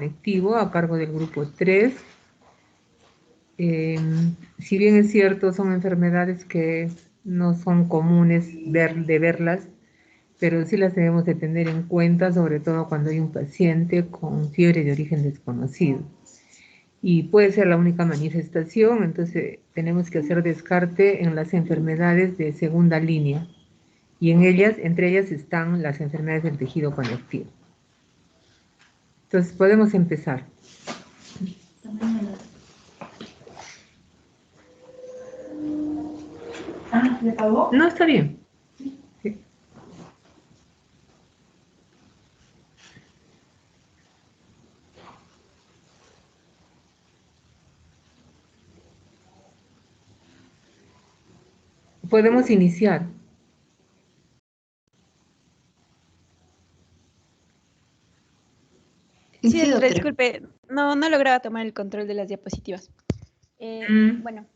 conectivo a cargo del grupo 3. Si bien es cierto, son enfermedades que no son comunes de verlas, pero sí las debemos de tener en cuenta, sobre todo cuando hay un paciente con fiebre de origen desconocido. Y puede ser la única manifestación, entonces tenemos que hacer descarte en las enfermedades de segunda línea. Y entre ellas están las enfermedades del tejido conectivo. Entonces podemos empezar. ¿Ya acabó? No, está bien. Sí. Podemos iniciar. Sí, doctora, disculpe, no lograba tomar el control de las diapositivas. Bueno,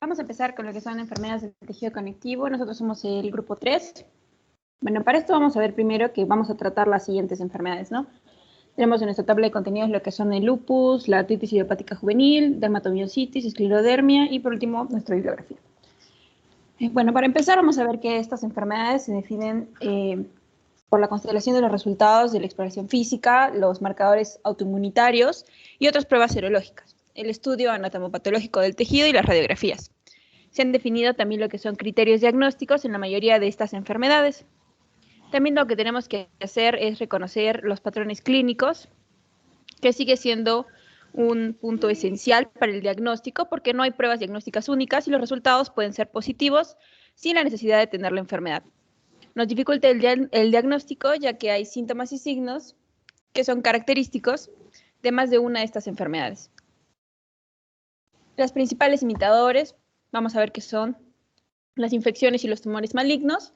vamos a empezar con lo que son enfermedades del tejido conectivo. Nosotros somos el grupo 3. Bueno, para esto vamos a ver primero que vamos a tratar las siguientes enfermedades, ¿no? Tenemos en nuestra tabla de contenidos lo que son el lupus, la artritis idiopática juvenil, dermatomiositis, esclerodermia y por último nuestra bibliografía. Bueno, para empezar vamos a ver que estas enfermedades se definen por la constelación de los resultados de la exploración física, los marcadores autoinmunitarios y otras pruebas serológicas, el estudio anatomopatológico del tejido y las radiografías. Se han definido también lo que son criterios diagnósticos en la mayoría de estas enfermedades. También lo que tenemos que hacer es reconocer los patrones clínicos, que sigue siendo un punto esencial para el diagnóstico porque no hay pruebas diagnósticas únicas y los resultados pueden ser positivos sin la necesidad de tener la enfermedad. Nos dificulta el diagnóstico ya que hay síntomas y signos que son característicos de más de una de estas enfermedades. Las principales imitadores, vamos a ver que son las infecciones y los tumores malignos,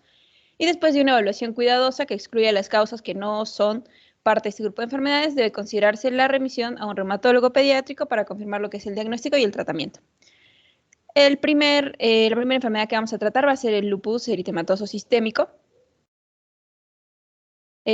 y después de una evaluación cuidadosa que excluya las causas que no son parte de este grupo de enfermedades, debe considerarse la remisión a un reumatólogo pediátrico para confirmar lo que es el diagnóstico y el tratamiento. La primera enfermedad que vamos a tratar va a ser el lupus eritematoso sistémico.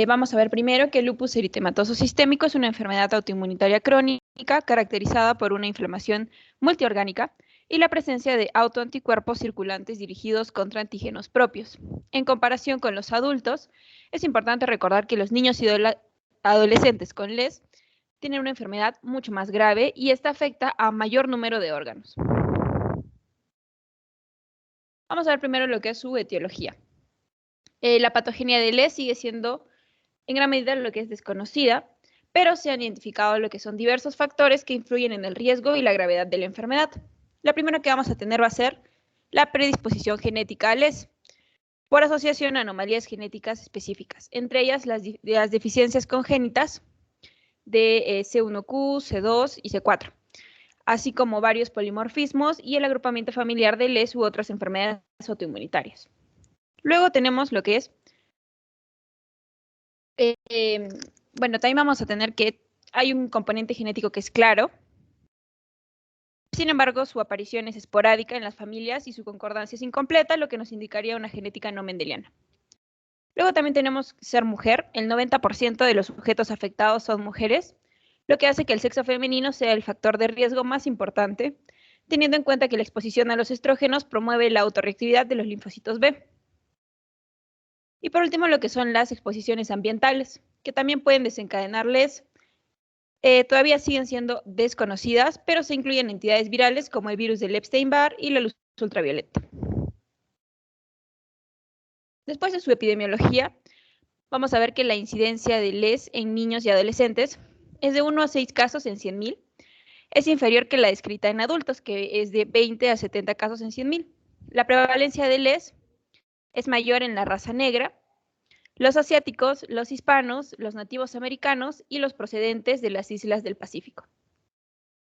Vamos a ver primero que el lupus eritematoso sistémico es una enfermedad autoinmunitaria crónica caracterizada por una inflamación multiorgánica y la presencia de autoanticuerpos circulantes dirigidos contra antígenos propios. En comparación con los adultos, es importante recordar que los niños y adolescentes con LES tienen una enfermedad mucho más grave y esta afecta a mayor número de órganos. Vamos a ver primero lo que es su etiología. La patogenia de LES sigue siendo en gran medida lo que es desconocida, pero se han identificado lo que son diversos factores que influyen en el riesgo y la gravedad de la enfermedad. La primera que vamos a tener va a ser la predisposición genética a LES, por asociación a anomalías genéticas específicas, entre ellas las deficiencias congénitas de C1q, C2 y C4, así como varios polimorfismos y el agrupamiento familiar de LES u otras enfermedades autoinmunitarias. Luego tenemos lo que es bueno, también vamos a tener que hay un componente genético que es claro. Sin embargo, su aparición es esporádica en las familias y su concordancia es incompleta, lo que nos indicaría una genética no mendeliana. Luego también tenemos ser mujer. El 90% de los sujetos afectados son mujeres, lo que hace que el sexo femenino sea el factor de riesgo más importante, teniendo en cuenta que la exposición a los estrógenos promueve la autorreactividad de los linfocitos B. Y por último, lo que son las exposiciones ambientales, que también pueden desencadenarles, todavía siguen siendo desconocidas, pero se incluyen entidades virales como el virus del Epstein-Barr y la luz ultravioleta. Después de su epidemiología, vamos a ver que la incidencia de LES en niños y adolescentes es de 1 a 6 casos en 100.000. Es inferior que la descrita en adultos, que es de 20 a 70 casos en 100.000. La prevalencia de LES es mayor en la raza negra, los asiáticos, los hispanos, los nativos americanos y los procedentes de las islas del Pacífico.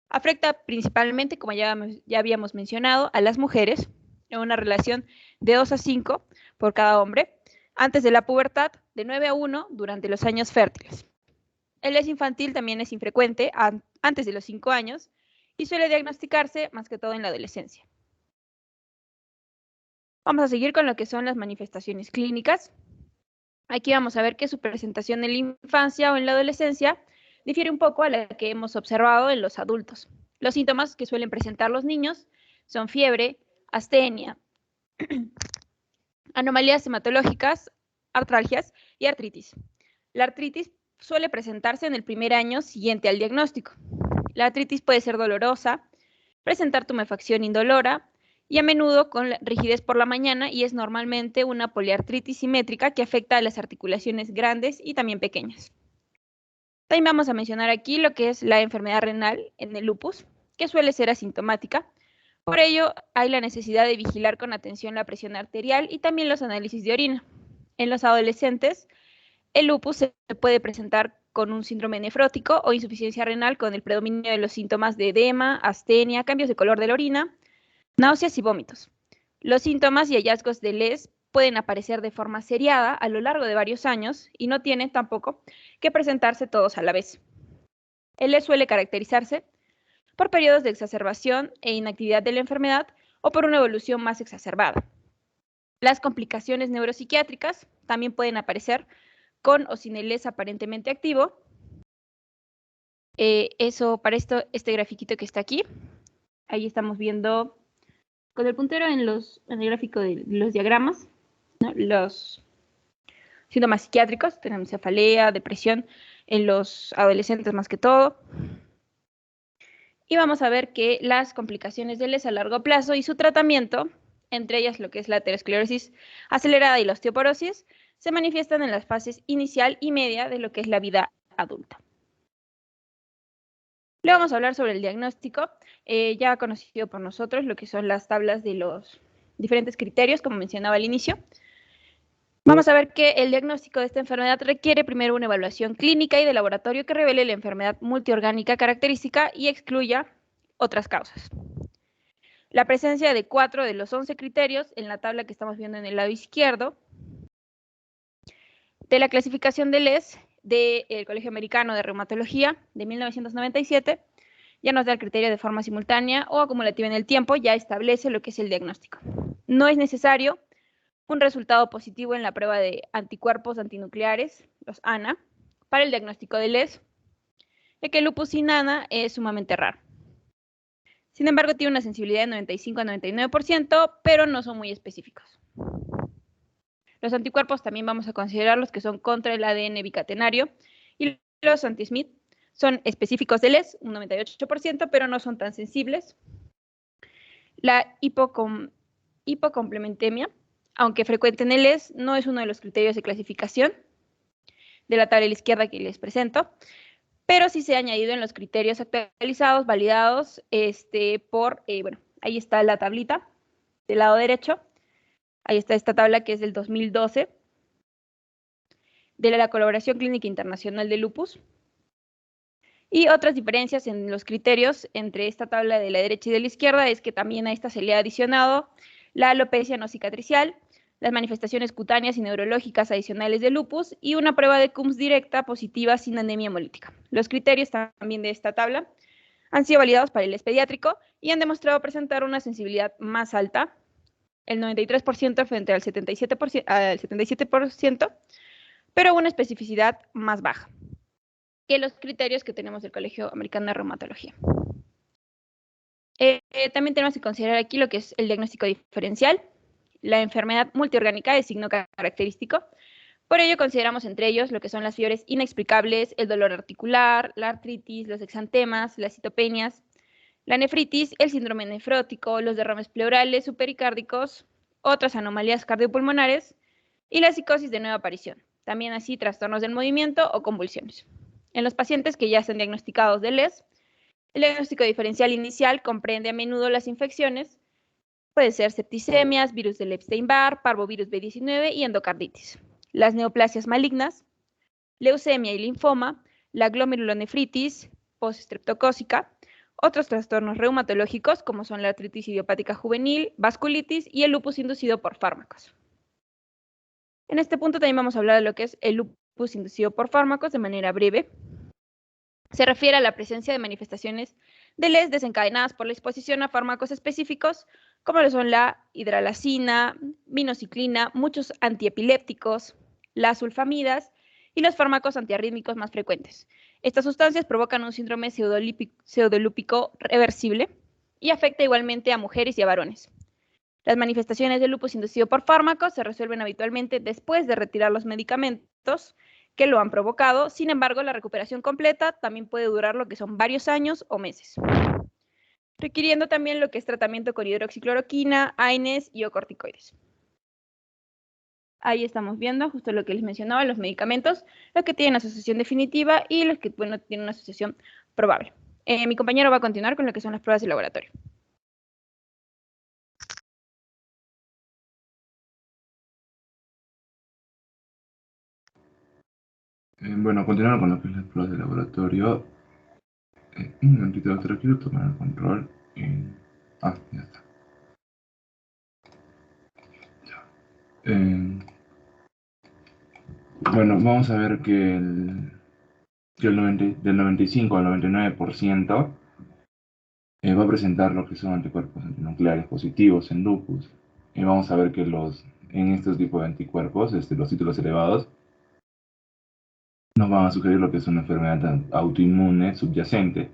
Afecta principalmente, como ya habíamos mencionado, a las mujeres en una relación de 2 a 5 por cada hombre, antes de la pubertad, de 9 a 1 durante los años fértiles. El LES infantil también es infrecuente antes de los 5 años y suele diagnosticarse más que todo en la adolescencia. Vamos a seguir con lo que son las manifestaciones clínicas. Aquí vamos a ver que su presentación en la infancia o en la adolescencia difiere un poco a la que hemos observado en los adultos. Los síntomas que suelen presentar los niños son fiebre, astenia, anomalías hematológicas, artralgias y artritis. La artritis suele presentarse en el primer año siguiente al diagnóstico. La artritis puede ser dolorosa, presentar tumefacción indolora y a menudo con rigidez por la mañana, y es normalmente una poliartritis simétrica que afecta a las articulaciones grandes y también pequeñas. También vamos a mencionar aquí lo que es la enfermedad renal en el lupus, que suele ser asintomática. Por ello, hay la necesidad de vigilar con atención la presión arterial y también los análisis de orina. En los adolescentes, el lupus se puede presentar con un síndrome nefrótico o insuficiencia renal con el predominio de los síntomas de edema, astenia, cambios de color de la orina, náuseas y vómitos. Los síntomas y hallazgos de LES pueden aparecer de forma seriada a lo largo de varios años y no tienen tampoco que presentarse todos a la vez. El LES suele caracterizarse por periodos de exacerbación e inactividad de la enfermedad o por una evolución más exacerbada. Las complicaciones neuropsiquiátricas también pueden aparecer con o sin el LES aparentemente activo. Para este grafiquito que está aquí, ahí estamos viendo con el puntero en el gráfico de los diagramas, ¿no? Los síntomas psiquiátricos, tenemos cefalea, depresión en los adolescentes más que todo. Y vamos a ver que las complicaciones del LES a largo plazo y su tratamiento, entre ellas lo que es la aterosclerosis acelerada y la osteoporosis, se manifiestan en las fases inicial y media de lo que es la vida adulta. Luego vamos a hablar sobre el diagnóstico, ya conocido por nosotros, lo que son las tablas de los diferentes criterios, como mencionaba al inicio. Vamos a ver que el diagnóstico de esta enfermedad requiere primero una evaluación clínica y de laboratorio que revele la enfermedad multiorgánica característica y excluya otras causas. La presencia de 4 de los 11 criterios en la tabla que estamos viendo en el lado izquierdo de la clasificación de LES del Colegio Americano de Reumatología de 1997 ya nos da el criterio de forma simultánea o acumulativa en el tiempo, ya establece lo que es el diagnóstico. No es necesario un resultado positivo en la prueba de anticuerpos antinucleares, los ANA, para el diagnóstico de LES, ya que el lupus sin ANA es sumamente raro. Sin embargo, tiene una sensibilidad de 95 a 99%, pero no son muy específicos. Los anticuerpos también vamos a considerar los que son contra el ADN bicatenario, y los anti-Smith son específicos de LES, un 98%, pero no son tan sensibles. La hipocomplementemia, aunque frecuente en el LES, no es uno de los criterios de clasificación de la tabla de la izquierda que les presento, pero sí se ha añadido en los criterios actualizados, validados bueno, ahí está la tablita del lado derecho. Ahí está esta tabla que es del 2012 de la Colaboración Clínica Internacional de Lupus. Y otras diferencias en los criterios entre esta tabla de la derecha y de la izquierda es que también a esta se le ha adicionado la alopecia no cicatricial, las manifestaciones cutáneas y neurológicas adicionales de lupus y una prueba de CUMS directa positiva sin anemia hemolítica. Los criterios también de esta tabla han sido validados para el LES pediátrico y han demostrado presentar una sensibilidad más alta, el 93% frente al 77%, pero una especificidad más baja que los criterios que tenemos del Colegio Americano de Reumatología. También tenemos que considerar aquí lo que es el diagnóstico diferencial, la enfermedad multiorgánica de signo característico. Por ello consideramos entre ellos lo que son las fiebres inexplicables, el dolor articular, la artritis, los exantemas, las citopenias, la nefritis, el síndrome nefrótico, los derrames pleurales, supericárdicos, otras anomalías cardiopulmonares y la psicosis de nueva aparición. También así trastornos del movimiento o convulsiones. En los pacientes que ya están diagnosticados de LES, el diagnóstico diferencial inicial comprende a menudo las infecciones, puede ser septicemias, virus del Epstein-Barr, parvovirus B19 y endocarditis. Las neoplasias malignas, leucemia y linfoma, la glomerulonefritis poststreptocócica, otros trastornos reumatológicos como son la artritis idiopática juvenil, vasculitis y el lupus inducido por fármacos. En este punto también vamos a hablar de lo que es el lupus inducido por fármacos de manera breve. Se refiere a la presencia de manifestaciones de LES desencadenadas por la exposición a fármacos específicos, como lo son la hidralazina, minociclina, muchos antiepilépticos, las sulfamidas y los fármacos antiarrítmicos más frecuentes. Estas sustancias provocan un síndrome pseudolúpico reversible y afecta igualmente a mujeres y a varones. Las manifestaciones del lupus inducido por fármacos se resuelven habitualmente después de retirar los medicamentos que lo han provocado. Sin embargo, la recuperación completa también puede durar lo que son varios años o meses, requiriendo también lo que es tratamiento con hidroxicloroquina, AINES y o corticoides. Ahí estamos viendo justo lo que les mencionaba, los medicamentos, los que tienen asociación definitiva y los que tienen una asociación probable. Mi compañero va a continuar con lo que son las pruebas de laboratorio. Bueno, continuando con lo que es las pruebas de laboratorio. Un momentito, doctora, quiero tomar el control. Ya está. Bueno, vamos a ver que del 95 al 99% va a presentar lo que son anticuerpos antinucleares positivos en lupus. Vamos a ver que en estos tipos de anticuerpos, los títulos elevados, nos van a sugerir lo que es una enfermedad autoinmune subyacente.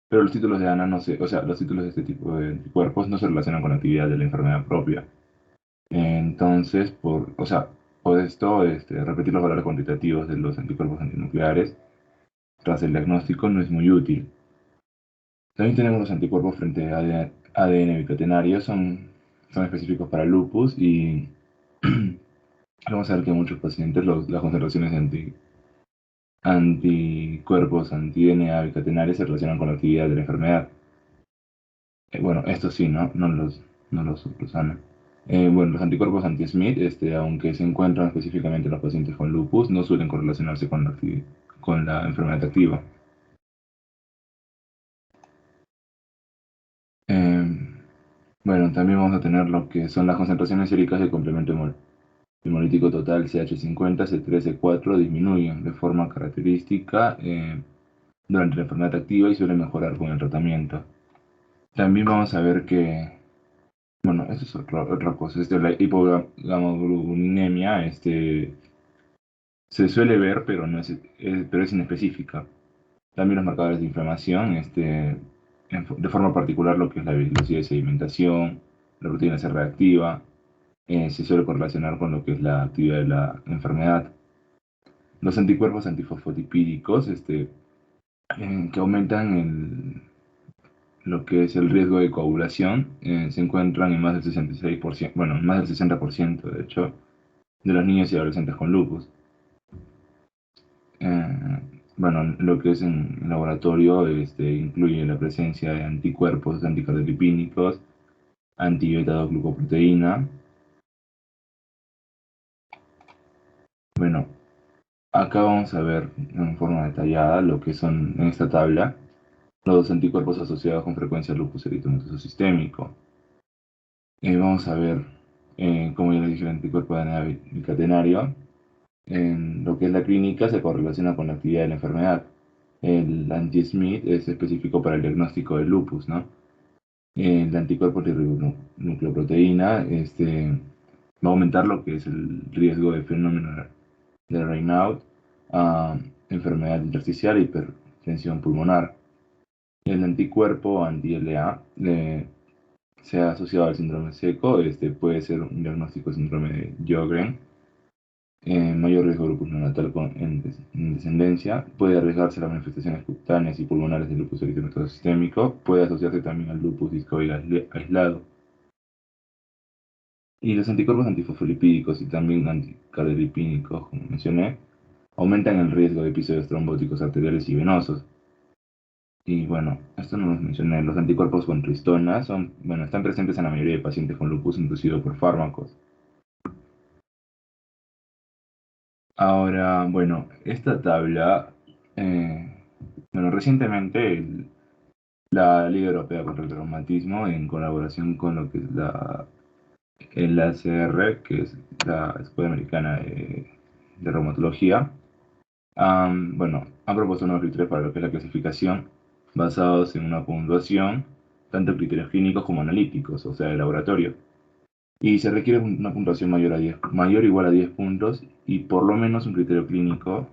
Pero los títulos de ANA los títulos de este tipo de anticuerpos no se relacionan con la actividad de la enfermedad propia. Entonces, por esto, repetir los valores cuantitativos de los anticuerpos antinucleares tras el diagnóstico no es muy útil. También tenemos los anticuerpos frente a ADN bicatenario, son específicos para lupus y vamos a ver que en muchos pacientes las concentraciones de anticuerpos anti-DNA bicatenarios se relacionan con la actividad de la enfermedad. Bueno, estos sí, no los otros, Ana. Bueno, los anticuerpos anti-Smith, aunque se encuentran específicamente en los pacientes con lupus, no suelen correlacionarse con la enfermedad activa. Bueno, también vamos a tener lo que son las concentraciones séricas del complemento hemolítico total CH50, C3, C4 disminuyen de forma característica durante la enfermedad activa y suelen mejorar con el tratamiento. También vamos a ver que, bueno, esto es otra cosa, la hipogamaglobulinemia, se suele ver, pero es inespecífica. También los marcadores de inflamación, de forma particular lo que es la velocidad de sedimentación, la proteína C reactiva, se suele correlacionar con lo que es la actividad de la enfermedad. Los anticuerpos antifosfolipídicos, que aumentan lo que es el riesgo de coagulación, se encuentran en más del 66%, bueno, en más del 60% de hecho, de los niños y adolescentes con lupus. Bueno, lo que es en laboratorio incluye la presencia de anticuerpos anticardiolipínicos, anti-beta-2-glucoproteína. Bueno, acá vamos a ver en forma detallada lo que son en esta tabla los anticuerpos asociados con frecuencia al lupus eritematoso sistémico. Vamos a ver, como ya les dije, el anticuerpo de ADN bicatenario. En lo que es la clínica se correlaciona con la actividad de la enfermedad. El anti-Smith es específico para el diagnóstico del lupus, ¿no? El anticuerpo de nucleoproteína va a aumentar lo que es el riesgo de fenómeno de Raynaud, enfermedad intersticial e hipertensión pulmonar. El anticuerpo anti-LA se ha asociado al síndrome seco, puede ser un diagnóstico de síndrome de Sjögren. Mayor riesgo de lupus neonatal en descendencia, puede arriesgarse a las manifestaciones cutáneas y pulmonares del lupus eritematoso sistémico, puede asociarse también al lupus discoide aislado. Y los anticuerpos antifosfolipídicos y también anticardiolipínicos, como mencioné, aumentan el riesgo de episodios trombóticos arteriales y venosos. Y bueno, esto no los mencioné, los anticuerpos contra histonas están presentes en la mayoría de pacientes con lupus inducido por fármacos. Ahora, bueno, esta tabla, recientemente la Liga Europea contra el Reumatismo, en colaboración con lo que es el ACR, que es la Escuela Americana de Reumatología, han propuesto nuevos criterios para lo que es la clasificación, basados en una puntuación, tanto criterios clínicos como analíticos, o sea, de laboratorio. Y se requiere una puntuación mayor o igual a 10 puntos y por lo menos un criterio clínico,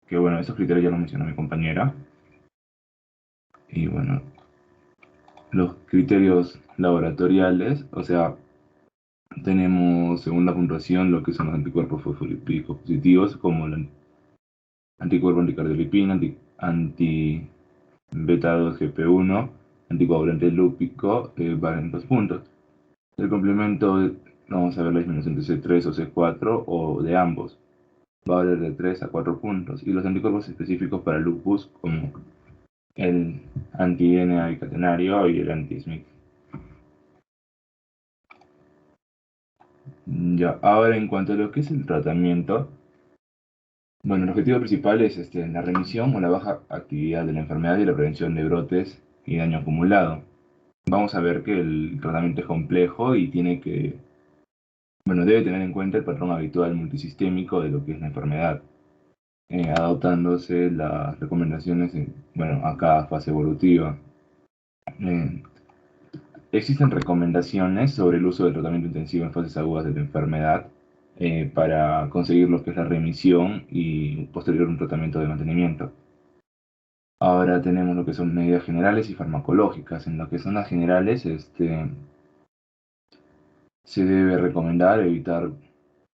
que bueno, estos criterios ya lo mencionó mi compañera. Y bueno, los criterios laboratoriales, o sea, tenemos según la puntuación lo que son los anticuerpos fosfolípicos positivos, como el anticuerpo anticardiolipina, anti-beta-2-GP1, anticoagulante lúpico, valen 2 puntos. El complemento, vamos a ver la disminución de C3 o C4 o de ambos. Va a valer de 3 a 4 puntos. Y los anticuerpos específicos para lupus, como el anti-DNA bicatenario y el anti-SMIC. Ya, ahora en cuanto a lo que es el tratamiento, bueno, el objetivo principal es la remisión o la baja actividad de la enfermedad y la prevención de brotes y daño acumulado. Vamos a ver que el tratamiento es complejo y debe tener en cuenta el patrón habitual multisistémico de lo que es la enfermedad, adoptándose las recomendaciones a cada fase evolutiva. Eh, Existen recomendaciones sobre el uso del tratamiento intensivo en fases agudas de la enfermedad para conseguir lo que es la remisión y posterior un tratamiento de mantenimiento. Ahora tenemos lo que son medidas generales y farmacológicas. En lo que son las generales, se debe recomendar evitar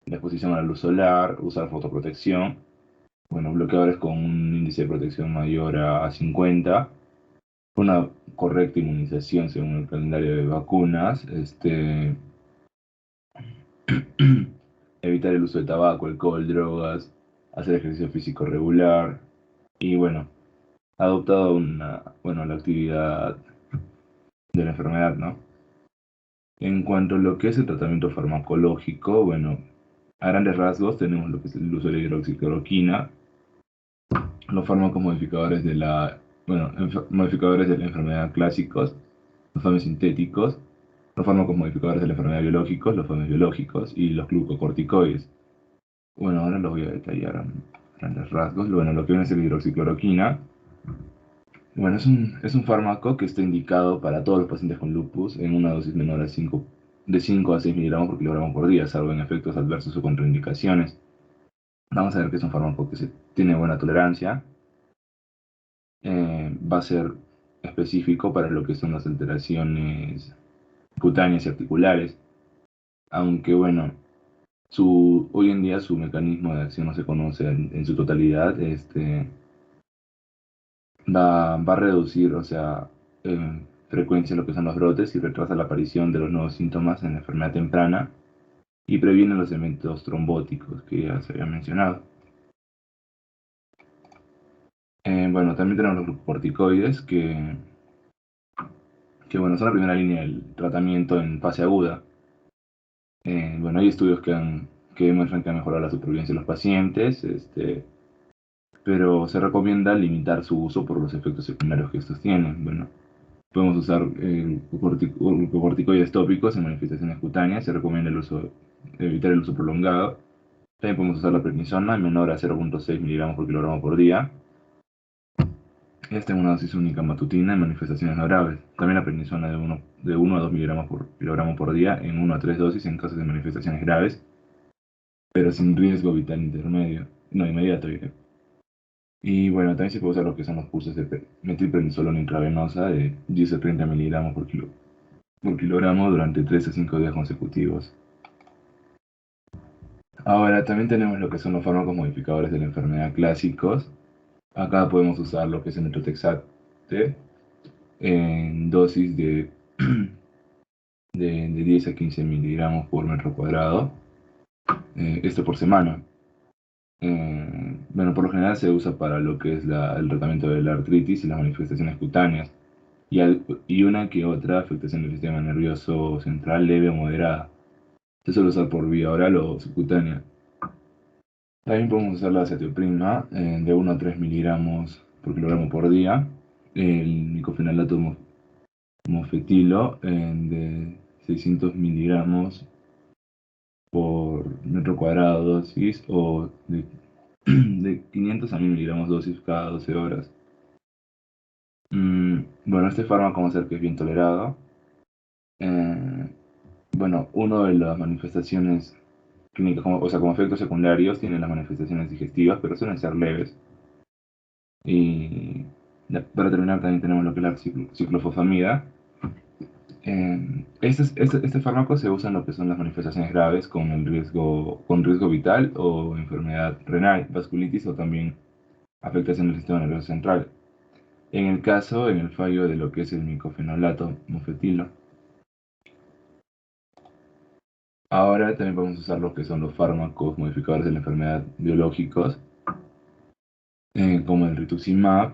la exposición a la luz solar, usar fotoprotección, bloqueadores con un índice de protección mayor a 50, una correcta inmunización según el calendario de vacunas, evitar el uso de tabaco, alcohol, drogas, hacer ejercicio físico regular y adoptado la actividad de la enfermedad, ¿no? En cuanto a lo que es el tratamiento farmacológico, a grandes rasgos tenemos lo que es el uso de la hidroxicloroquina, los fármacos modificadores modificadores de la enfermedad clásicos, los FAMES sintéticos, los fármacos modificadores de la enfermedad biológicos, los FAMES biológicos y los glucocorticoides. Bueno, ahora los voy a detallar a grandes rasgos. Bueno, lo que viene es la hidroxicloroquina. Bueno, es un fármaco que está indicado para todos los pacientes con lupus en una dosis menor a 5, de 5 a 6 miligramos por kilogramo por día, salvo en efectos adversos o contraindicaciones. Vamos a ver que es un fármaco que tiene buena tolerancia. Va a ser específico para lo que son las alteraciones cutáneas y articulares. Aunque hoy en día su mecanismo de acción no se conoce en su totalidad. Va a reducir, frecuencia lo que son los brotes y retrasa la aparición de los nuevos síntomas en la enfermedad temprana y previene los eventos trombóticos que ya se había mencionado. También tenemos los glucocorticoides que son la primera línea del tratamiento en fase aguda. Hay estudios que demuestran que han mejorado la supervivencia de los pacientes, pero se recomienda limitar su uso por los efectos secundarios que estos tienen. Podemos usar glucocorticoides tópicos en manifestaciones cutáneas, se recomienda evitar el uso prolongado. También podemos usar la prednisona menor a 0.6 miligramos por kilogramo por día. Esta es una dosis única matutina en manifestaciones no graves. También la prednisona de 1 a 2 miligramos por kilogramo por día en 1 a 3 dosis en casos de manifestaciones graves, pero sin riesgo vital intermedio, no inmediato. Y también se puede usar lo que son los cursos de metilprednisolona intravenosa de 10 a 30 miligramos por kilogramo durante 3 a 5 días consecutivos. Ahora también tenemos lo que son los fármacos modificadores de la enfermedad clásicos. Acá podemos usar lo que es el metotrexate en dosis de 10 a 15 miligramos por metro cuadrado, esto por semana. Por lo general se usa para lo que es el tratamiento de la artritis y las manifestaciones cutáneas y una que otra afectación del sistema nervioso central leve o moderada. Se suele usar por vía oral o subcutánea. También podemos usar la acetoprima de 1 a 3 miligramos por kilogramo por día, el micofenalato mofetilo de 600 miligramos por metro cuadrado dosis o de 500 a 1000 miligramos dosis cada 12 horas. Este fármaco vamos a ver que es bien tolerado. bueno, uno de las manifestaciones clínicas, o sea, como efectos secundarios, tienen las manifestaciones digestivas, pero suelen ser leves. Y para terminar, también tenemos lo que es la ciclofosfamida. Este fármaco se usa en lo que son las manifestaciones graves con riesgo vital o enfermedad renal, vasculitis o también afectación del sistema nervioso central. En el fallo de lo que es el micofenolato mofetilo. Ahora también podemos usar lo que son los fármacos modificadores de la enfermedad biológicos, como el rituximab,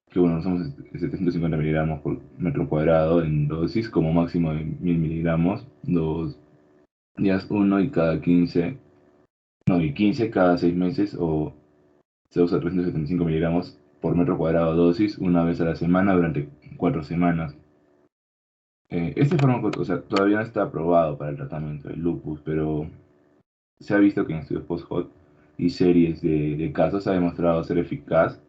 que bueno, usamos 750 miligramos por metro cuadrado en dosis, como máximo de 1000 miligramos, dos días uno y cada 15, no, y 15 cada 6 meses, o se usa 375 miligramos por metro cuadrado dosis una vez a la semana durante 4 semanas. Este fármaco, o sea, todavía no está aprobado para el tratamiento del lupus, pero se ha visto que en estudios post-hoc y series de casos ha demostrado ser eficaz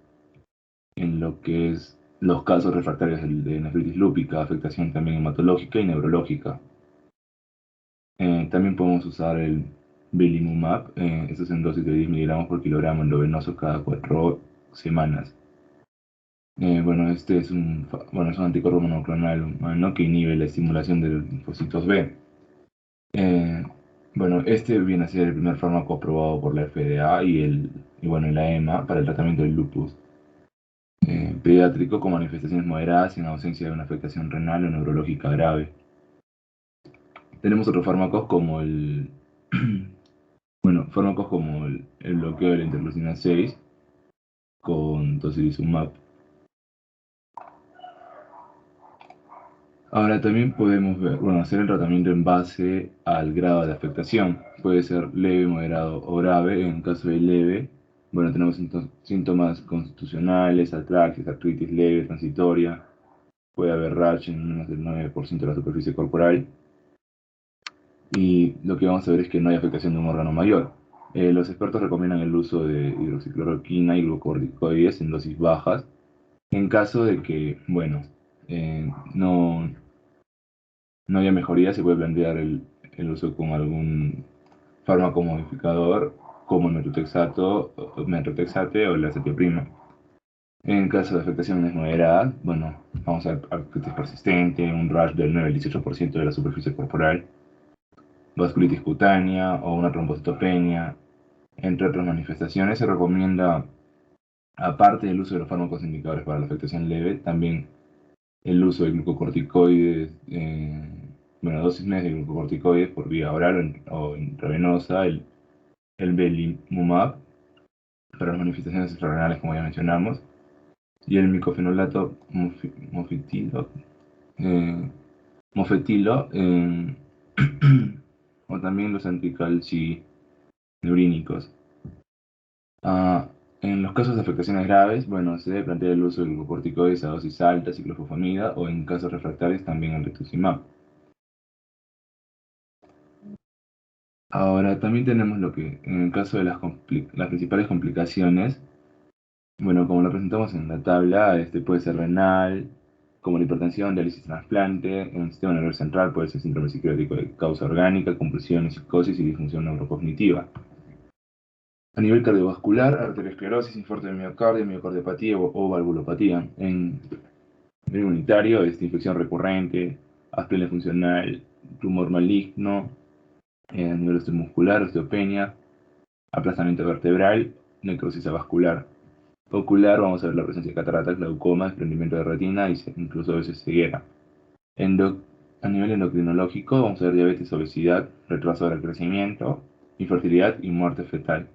en lo que es los casos refractarios de nefritis lúpica, afectación también hematológica y neurológica. También podemos usar el belimumab, esto es en dosis de 10 miligramos por kilogramo endovenoso cada 4 semanas. Bueno, este es es un anticuerpo monoclonal humano que inhibe la estimulación de los linfocitos B. Bueno, este viene a ser el primer fármaco aprobado por la FDA y bueno, la EMA para el tratamiento del lupus pediátrico con manifestaciones moderadas en ausencia de una afectación renal o neurológica grave. Tenemos otros fármacos como fármacos como el bloqueo de la interleucina 6 con tocilizumab. Ahora también podemos hacer el tratamiento en base al grado de afectación. Puede ser leve, moderado o grave. En caso de leve, bueno, tenemos síntomas constitucionales, atraxias, artritis leve, transitoria. Puede haber rash en menos del 9% de la superficie corporal. Y lo que vamos a ver es que no hay afectación de un órgano mayor. Los expertos recomiendan el uso de hidroxicloroquina y glucocorticoides en dosis bajas. En caso de que, bueno, no haya mejoría, se puede plantear el uso con algún fármaco modificador como el metotrexate o la acetioprima. En caso de afectaciones moderadas, bueno, vamos a ver artritis persistente, un rash del 9 al 18% de la superficie corporal, vasculitis cutánea o una trombocitopenia, entre otras manifestaciones. Se recomienda, aparte del uso de los fármacos indicadores para la afectación leve, también el uso de glucocorticoides, dosis medias de glucocorticoides por vía oral o intravenosa, el belimumab para las manifestaciones extrarrenales, como ya mencionamos, y el micofenolato mofetilo, o también los anticalcinurínicos. En los casos de afectaciones graves, bueno, se debe plantear el uso de glucocorticoides a dosis alta, ciclofosfamida, o en casos refractarios también el rituximab. Ahora, también tenemos lo que, en el caso de las principales complicaciones, bueno, como lo presentamos en la tabla, este puede ser renal, como la hipertensión, diálisis trasplante, en el sistema nervioso central puede ser síndrome psicótico de causa orgánica, compulsiones, psicosis y disfunción neurocognitiva. A nivel cardiovascular, arteriosclerosis, infarto de miocardio, miocardiopatía o valvulopatía. En nivel inmunitario, infección recurrente, asplenia funcional, tumor maligno. A nivel osteomuscular, osteopenia, aplastamiento vertebral, necrosis avascular. Ocular, vamos a ver la presencia de cataratas, glaucoma, desprendimiento de retina y incluso a veces ceguera. A nivel endocrinológico, vamos a ver diabetes, obesidad, retraso del crecimiento, infertilidad y muerte fetal.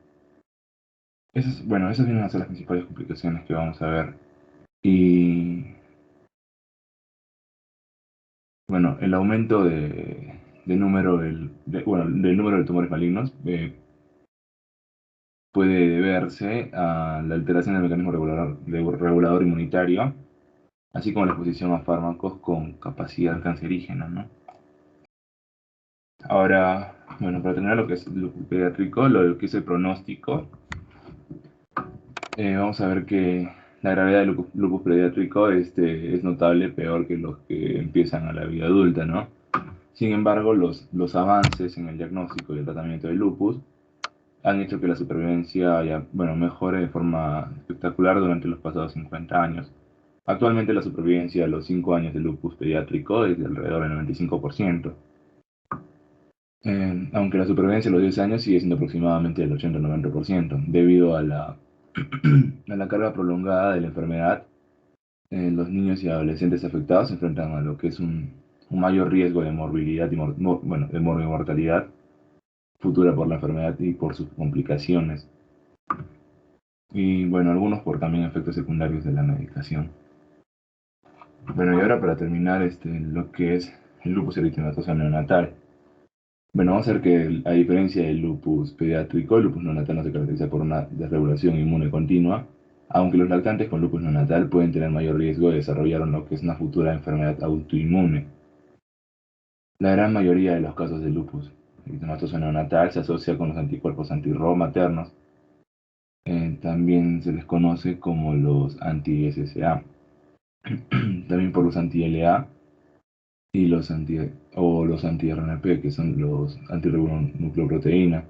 Esas vienen a ser las principales complicaciones que vamos a ver. Y bueno, el aumento del número del número de tumores malignos puede deberse a la alteración del mecanismo regulador inmunitario, así como la exposición a fármacos con capacidad cancerígena, ¿no? Ahora, bueno, para terminar lo que es el lupus pediátrico, lo que es el pronóstico, vamos a ver que la gravedad del lupus pediátrico es notable, peor que los que empiezan a la vida adulta, ¿no? Sin embargo, los avances en el diagnóstico y el tratamiento del lupus han hecho que la supervivencia mejore de forma espectacular durante los pasados 50 años. Actualmente la supervivencia a los 5 años de lupus pediátrico es de alrededor del 95%, aunque la supervivencia a los 10 años sigue siendo aproximadamente del 80-90%, debido a la, a la carga prolongada de la enfermedad. Los niños y adolescentes afectados se enfrentan a lo que es un mayor riesgo de morbilidad y de mortalidad futura por la enfermedad y por sus complicaciones. Y bueno, algunos por también efectos secundarios de la medicación. Bueno, y ahora para terminar lo que es el lupus eritematoso neonatal. Bueno, vamos a ver que a diferencia del lupus pediátrico, el lupus neonatal no se caracteriza por una desregulación inmune continua, aunque los lactantes con lupus neonatal pueden tener mayor riesgo de desarrollar lo que es una futura enfermedad autoinmune. La gran mayoría de los casos de lupus eritematoso neonatal se asocia con los anticuerpos anti-Ro maternos. También se les conoce como los anti-SSA, también por los anti-LA y los anti-RNP, que son los antirribonucleoproteína.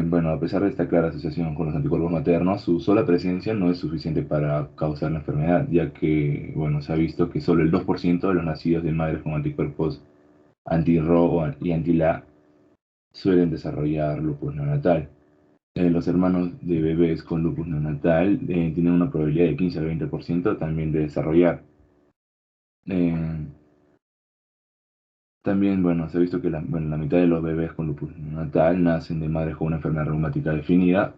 Bueno, a pesar de esta clara asociación con los anticuerpos maternos, su sola presencia no es suficiente para causar la enfermedad, ya que, bueno, se ha visto que solo el 2% de los nacidos de madres con anticuerpos anti-Ro y anti-LA suelen desarrollar lupus neonatal. Los hermanos de bebés con lupus neonatal tienen una probabilidad de 15 al 20% también de desarrollar. También, bueno, se ha visto que la mitad de los bebés con lupus neonatal nacen de madres con una enfermedad reumática definida,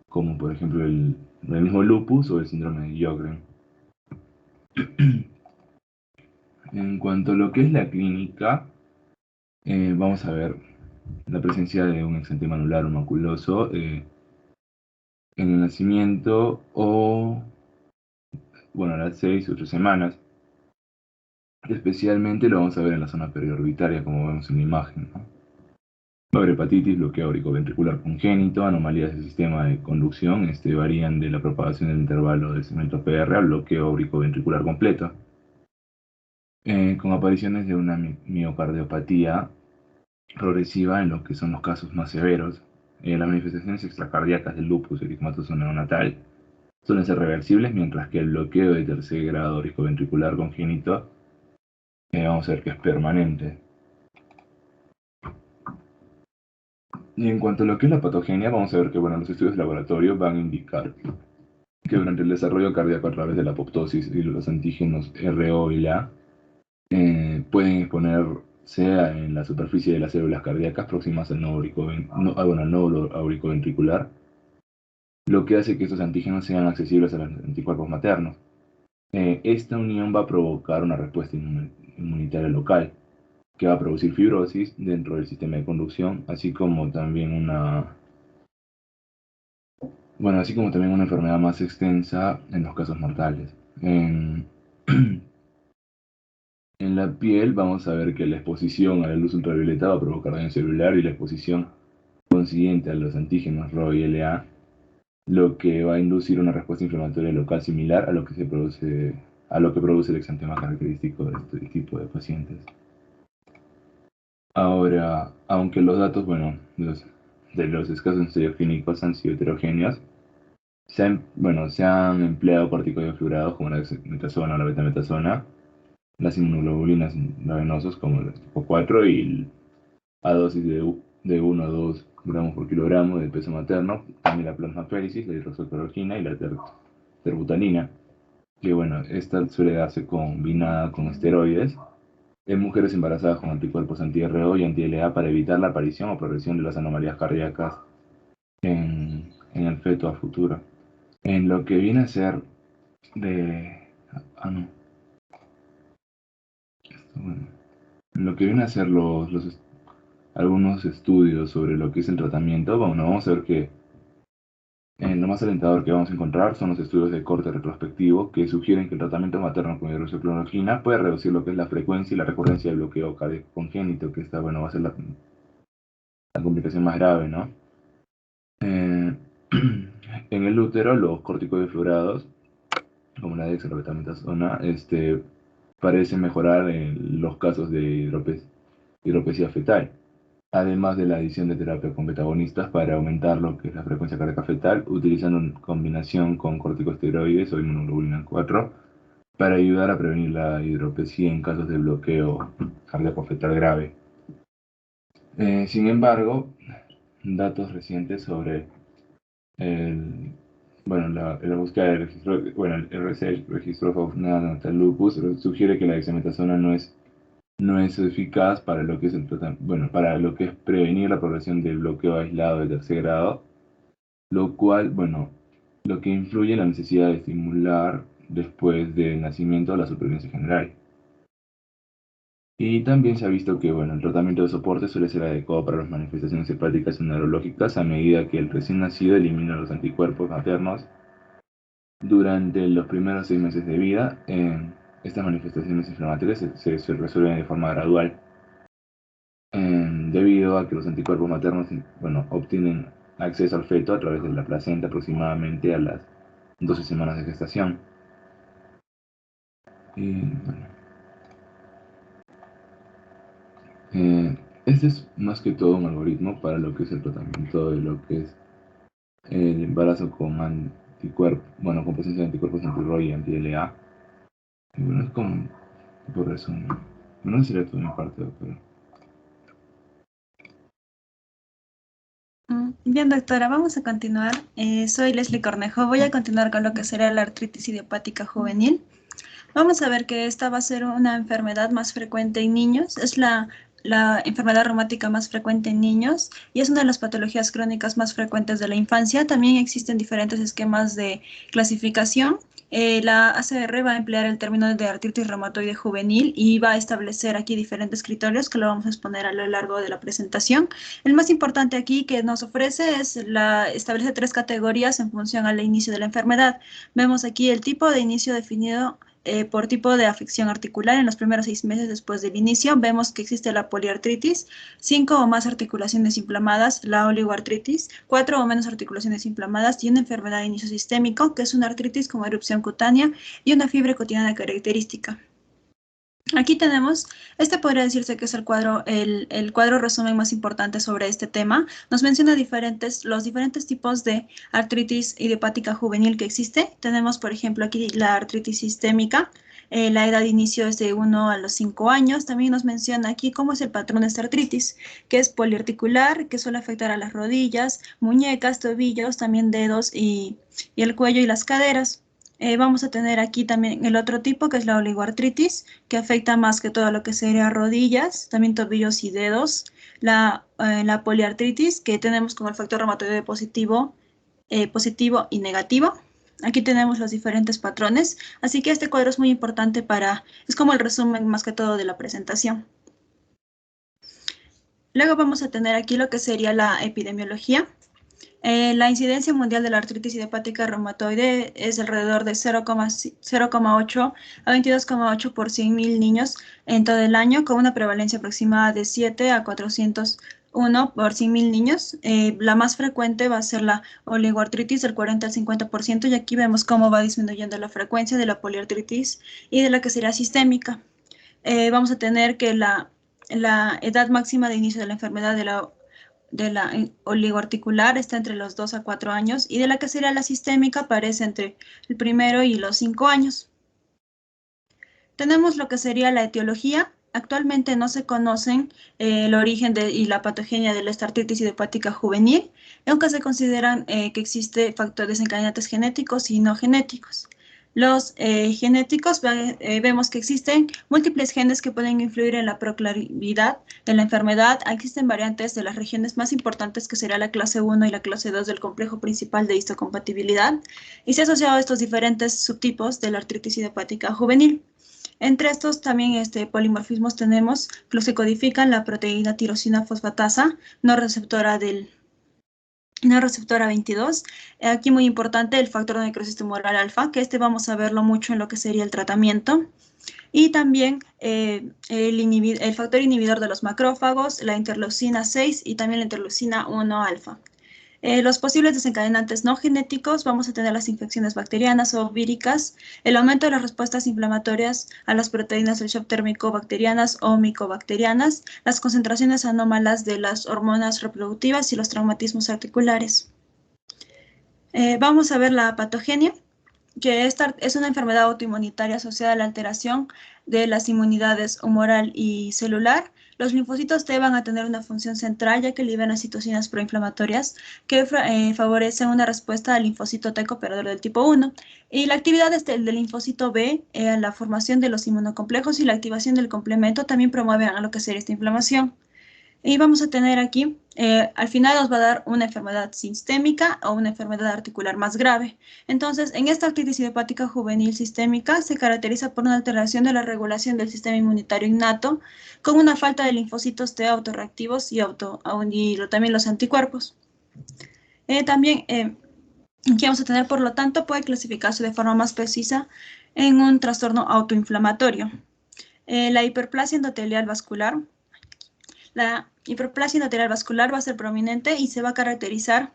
como por ejemplo el mismo lupus o el síndrome de Sjögren. En cuanto a lo que es la clínica, vamos a ver la presencia de un exantema anular o maculoso en el nacimiento o, bueno, a las 6 u 8 semanas. Especialmente lo vamos a ver en la zona periorbitaria, como vemos en la imagen, ¿no? Va a haber hepatitis, bloqueo auriculoventricular congénito, anomalías del sistema de conducción, varían de la propagación del intervalo de segmento PR al bloqueo auriculoventricular completo, con apariciones de una miocardiopatía progresiva en lo que son los casos más severos. Las manifestaciones extracardíacas del lupus eritematoso neonatal suelen ser reversibles, mientras que el bloqueo de tercer grado auriculoventricular congénito vamos a ver que es permanente. Y en cuanto a lo que es la patogenia, vamos a ver que los estudios de laboratorio van a indicar que durante el desarrollo cardíaco a través de la apoptosis y los antígenos RO y LA pueden exponerse en la superficie de las células cardíacas próximas al nódulo auriculoventricular, lo que hace que estos antígenos sean accesibles a los anticuerpos maternos. Esta unión va a provocar una respuesta inmunitaria local, que va a producir fibrosis dentro del sistema de conducción, así como también una enfermedad más extensa en los casos mortales. En la piel vamos a ver que la exposición a la luz ultravioleta va a provocar daño celular y la exposición consiguiente a los antígenos Ro y LA, lo que va a inducir una respuesta inflamatoria local similar a lo que produce el exantema característico de este tipo de pacientes. Ahora, aunque los datos, de los escasos ensayos clínicos han sido heterogéneos, se han empleado corticoides fluorados como la metazona o la betametasona, las inmunoglobulinas intravenosos como el tipo 4 y a dosis de 1 a 2 gramos por kilogramo del peso materno, también la plasmaféresis, la hidroxicloroquina y la terbutalina, que esta suele darse combinada con esteroides en mujeres embarazadas con anticuerpos anti-RO y anti-LA para evitar la aparición o progresión de las anomalías cardíacas en el feto a futuro. En lo que viene a ser en lo que viene a ser algunos estudios sobre lo que es el tratamiento, vamos a ver que lo más alentador que vamos a encontrar son los estudios de corte retrospectivo que sugieren que el tratamiento materno con hidroxicloroquina puede reducir lo que es la frecuencia y la recurrencia del bloqueo cardíaco congénito, que esta va a ser la complicación más grave, ¿no? En el útero, los corticoides fluorados, como la dextrometasona, parece mejorar en los casos de hidropesía fetal, además de la adición de terapia con beta-agonistas para aumentar lo que es la frecuencia cardíaca fetal, utilizando en combinación con corticosteroides o inmunoglobulina 4 para ayudar a prevenir la hidropesía en casos de bloqueo cardíaco fetal grave. Sin embargo, datos recientes sobre la búsqueda del registro, el RSH, Registro of Neonatal Lupus, sugiere que la dexametasona no es eficaz para lo que es para lo que es prevenir la progresión del bloqueo aislado de tercer grado, lo cual, lo que influye en la necesidad de estimular después del nacimiento la supervivencia general. Y también se ha visto que el tratamiento de soporte suele ser adecuado para las manifestaciones hepáticas y neurológicas a medida que el recién nacido elimina los anticuerpos maternos durante los primeros 6 meses de vida. Estas manifestaciones inflamatorias se resuelven de forma gradual, debido a que los anticuerpos maternos obtienen acceso al feto a través de la placenta aproximadamente a las 12 semanas de gestación. Y este es más que todo un algoritmo para lo que es el tratamiento de lo que es el embarazo con anticuerpos, con presencia de anticuerpos anti-ROI y anti-LA. Y es como por resumen. No sería todo mi parte, doctora. Bien, doctora, vamos a continuar. Soy Leslie Cornejo. Voy a continuar con lo que será la artritis idiopática juvenil. Vamos a ver que esta va a ser una enfermedad más frecuente en niños. Es la enfermedad reumática más frecuente en niños y es una de las patologías crónicas más frecuentes de la infancia. También existen diferentes esquemas de clasificación. La ACR va a emplear el término de artritis reumatoide juvenil y va a establecer aquí diferentes criterios que lo vamos a exponer a lo largo de la presentación. El más importante aquí que nos ofrece es establece 3 categorías en función al inicio de la enfermedad. Vemos aquí el tipo de inicio definido por tipo de afección articular en los primeros 6 meses después del inicio. Vemos que existe la poliartritis, 5 o más articulaciones inflamadas, la oligoartritis, 4 o menos articulaciones inflamadas y una enfermedad de inicio sistémico, que es una artritis con erupción cutánea y una fiebre cotidiana característica. Aquí tenemos, podría decirse que es el cuadro resumen más importante sobre este tema. Nos menciona los diferentes tipos de artritis idiopática juvenil que existe. Tenemos, por ejemplo, aquí la artritis sistémica. La edad de inicio es de 1 a los 5 años. También nos menciona aquí cómo es el patrón de esta artritis, que es poliarticular, que suele afectar a las rodillas, muñecas, tobillos, también dedos y el cuello y las caderas. Vamos a tener aquí también el otro tipo, que es la oligoartritis, que afecta más que todo lo que sería rodillas, también tobillos y dedos. La poliartritis, que tenemos como el factor reumatoide positivo y negativo. Aquí tenemos los diferentes patrones, así que este cuadro es muy importante es como el resumen más que todo de la presentación. Luego vamos a tener aquí lo que sería la epidemiología. La incidencia mundial de la artritis idiopática reumatoide es alrededor de 0,8 a 22,8 por 100.000 niños en todo el año, con una prevalencia aproximada de 7 a 401 por 100.000 niños. La más frecuente va a ser la oligoartritis del 40 al 50%, y aquí vemos cómo va disminuyendo la frecuencia de la poliartritis y de la que sería sistémica. Vamos a tener que la edad máxima de inicio de la enfermedad de la oligoarticular está entre los 2 a 4 años, y de la que sería la sistémica aparece entre el 1 y los 5 años. Tenemos lo que sería la etiología. Actualmente no se conocen el origen y la patogenia de la artritis idiopática juvenil, aunque se consideran que existen factores desencadenantes genéticos y no genéticos. Los genéticos, vemos que existen múltiples genes que pueden influir en la proclividad de la enfermedad. Existen variantes de las regiones más importantes, que será la clase 1 y la clase 2 del complejo principal de histocompatibilidad, y se ha asociado a estos diferentes subtipos de la artritis idiopática juvenil. Entre estos también polimorfismos tenemos los que codifican la proteína tirosina fosfatasa, no receptora 22. Aquí muy importante el factor de necrosis tumoral alfa, que vamos a verlo mucho en lo que sería el tratamiento. Y también el factor inhibidor de los macrófagos, la interleucina 6 y también la interleucina 1 alfa. Los posibles desencadenantes no genéticos, vamos a tener las infecciones bacterianas o víricas, el aumento de las respuestas inflamatorias a las proteínas del shock térmico bacterianas o micobacterianas, las concentraciones anómalas de las hormonas reproductivas y los traumatismos articulares. Vamos a ver la patogenia, que esta es una enfermedad autoinmunitaria asociada a la alteración de las inmunidades humoral y celular. Los linfocitos T van a tener una función central, ya que liberan citocinas proinflamatorias que favorecen una respuesta al linfocito T cooperador del tipo 1. Y la actividad del linfocito B, la formación de los inmunocomplejos y la activación del complemento también promueven a lo que sería esta inflamación. Y vamos a tener aquí, al final nos va a dar una enfermedad sistémica o una enfermedad articular más grave. Entonces, en esta artritis idiopática juvenil sistémica se caracteriza por una alteración de la regulación del sistema inmunitario innato, con una falta de linfocitos T autorreactivos y también los anticuerpos. También, aquí vamos a tener, por lo tanto, puede clasificarse de forma más precisa en un trastorno autoinflamatorio. La hiperplasia endotelial vascular. La hiperplasia endotelial vascular va a ser prominente y se va a caracterizar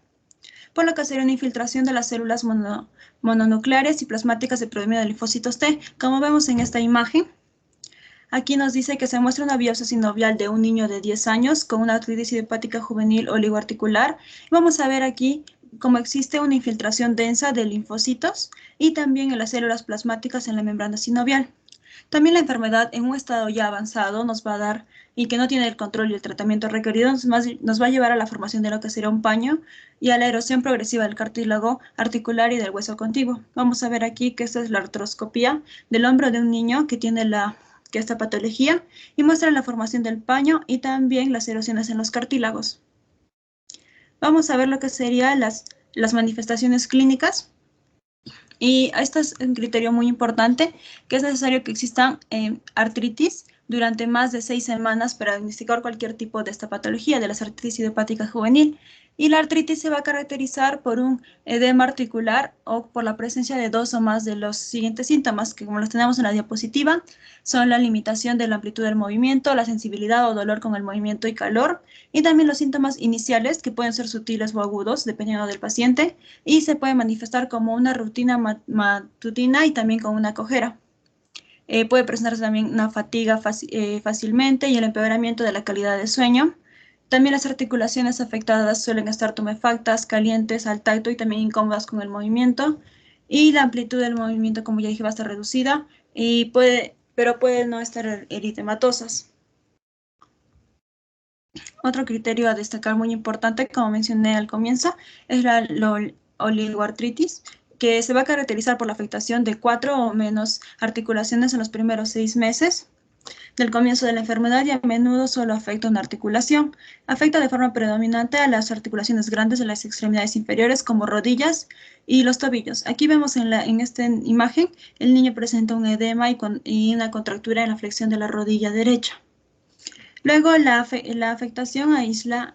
por lo que sería una infiltración de las células mononucleares y plasmáticas de predominio de linfocitos T. Como vemos en esta imagen, aquí nos dice que se muestra una biopsia sinovial de un niño de 10 años con una artritis idiopática juvenil oligoarticular. Vamos a ver aquí cómo existe una infiltración densa de linfocitos y también en las células plasmáticas en la membrana sinovial. También la enfermedad en un estado ya avanzado nos va a dar, y que no tiene el control y el tratamiento requerido, nos va a llevar a la formación de lo que será un paño y a la erosión progresiva del cartílago articular y del hueso contiguo. Vamos a ver aquí que esta es la artroscopía del hombro de un niño que tiene esta patología y muestra la formación del paño y también las erosiones en los cartílagos. Vamos a ver lo que serían las manifestaciones clínicas. Y esto es un criterio muy importante, que es necesario que existan artritis durante más de 6 semanas para diagnosticar cualquier tipo de esta patología, de la artritis idiopática juvenil. Y la artritis se va a caracterizar por un edema articular o por la presencia de 2 o más de los siguientes síntomas, que como los tenemos en la diapositiva, son la limitación de la amplitud del movimiento, la sensibilidad o dolor con el movimiento y calor, y también los síntomas iniciales, que pueden ser sutiles o agudos, dependiendo del paciente, y se puede manifestar como una rutina matutina y también con una cojera. Puede presentarse también una fatiga fácilmente y el empeoramiento de la calidad de sueño. También las articulaciones afectadas suelen estar tumefactas, calientes al tacto y también incómodas con el movimiento. Y la amplitud del movimiento, como ya dije, va a estar reducida, pero puede no estar eritematosas. Otro criterio a destacar muy importante, como mencioné al comienzo, es la oligoartritis, que se va a caracterizar por la afectación de 4 o menos articulaciones en los primeros 6 meses del comienzo de la enfermedad y a menudo solo afecta una articulación. Afecta de forma predominante a las articulaciones grandes de las extremidades inferiores como rodillas y los tobillos. Aquí vemos en esta imagen, el niño presenta un edema y una contractura en la flexión de la rodilla derecha. Luego, la afectación aislada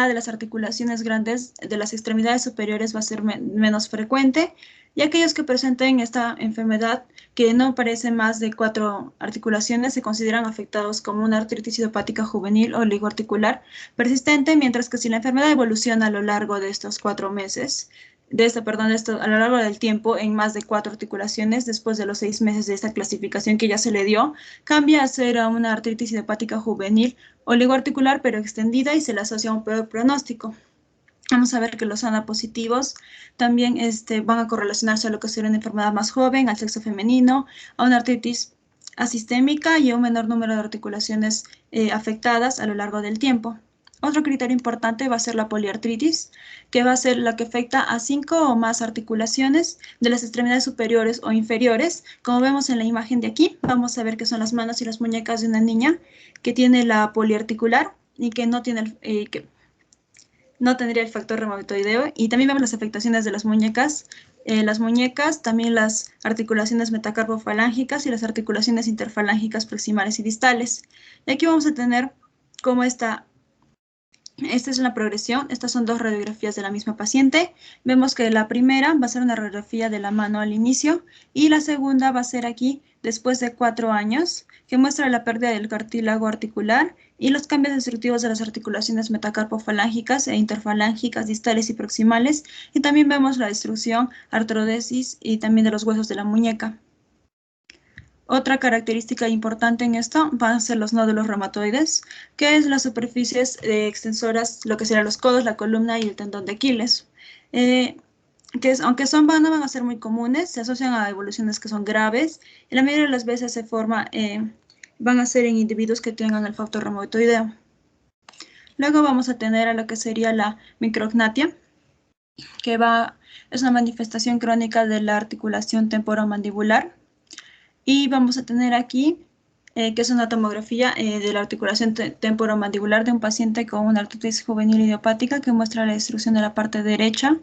de las articulaciones grandes de las extremidades superiores va a ser menos frecuente, y aquellos que presenten esta enfermedad que no parece más de 4 articulaciones se consideran afectados como una artritis idiopática juvenil o oligoarticular persistente, mientras que si la enfermedad evoluciona a lo largo de estos 4 meses, a lo largo del tiempo en más de 4 articulaciones, después de los 6 meses de esta clasificación que ya se le dio, cambia a ser una artritis idiopática juvenil oligoarticular pero extendida y se le asocia a un peor pronóstico. Vamos a ver que los ANA positivos también van a correlacionarse a lo que sería una enfermedad más joven, al sexo femenino, a una artritis asistémica y a un menor número de articulaciones afectadas a lo largo del tiempo. Otro criterio importante va a ser la poliartritis, que va a ser la que afecta a 5 o más articulaciones de las extremidades superiores o inferiores. Como vemos en la imagen de aquí, vamos a ver que son las manos y las muñecas de una niña que tiene la poliarticular y que no tiene no tendría el factor reumatoideo. Y también vemos las afectaciones de las muñecas, también las articulaciones metacarpofalángicas y las articulaciones interfalángicas proximales y distales. Y aquí vamos a tener cómo esta Esta es la progresión. Estas son dos radiografías de la misma paciente. Vemos que la primera va a ser una radiografía de la mano al inicio y la segunda va a ser aquí después de 4 años, que muestra la pérdida del cartílago articular y los cambios destructivos de las articulaciones metacarpofalángicas e interfalángicas distales y proximales. Y también vemos la destrucción, artrodesis y también de los huesos de la muñeca. Otra característica importante en esto van a ser los nódulos reumatoides, que es las superficies extensoras, lo que serán los codos, la columna y el tendón de Aquiles. Aunque no van a ser muy comunes, se asocian a evoluciones que son graves y la mayoría de las veces se forma, van a ser en individuos que tengan el factor reumatoideo. Luego vamos a tener a lo que sería la micrognatia, que es una manifestación crónica de la articulación temporomandibular. Y vamos a tener aquí, que es una tomografía de la articulación temporomandibular de un paciente con una artritis juvenil idiopática que muestra la destrucción de la parte derecha.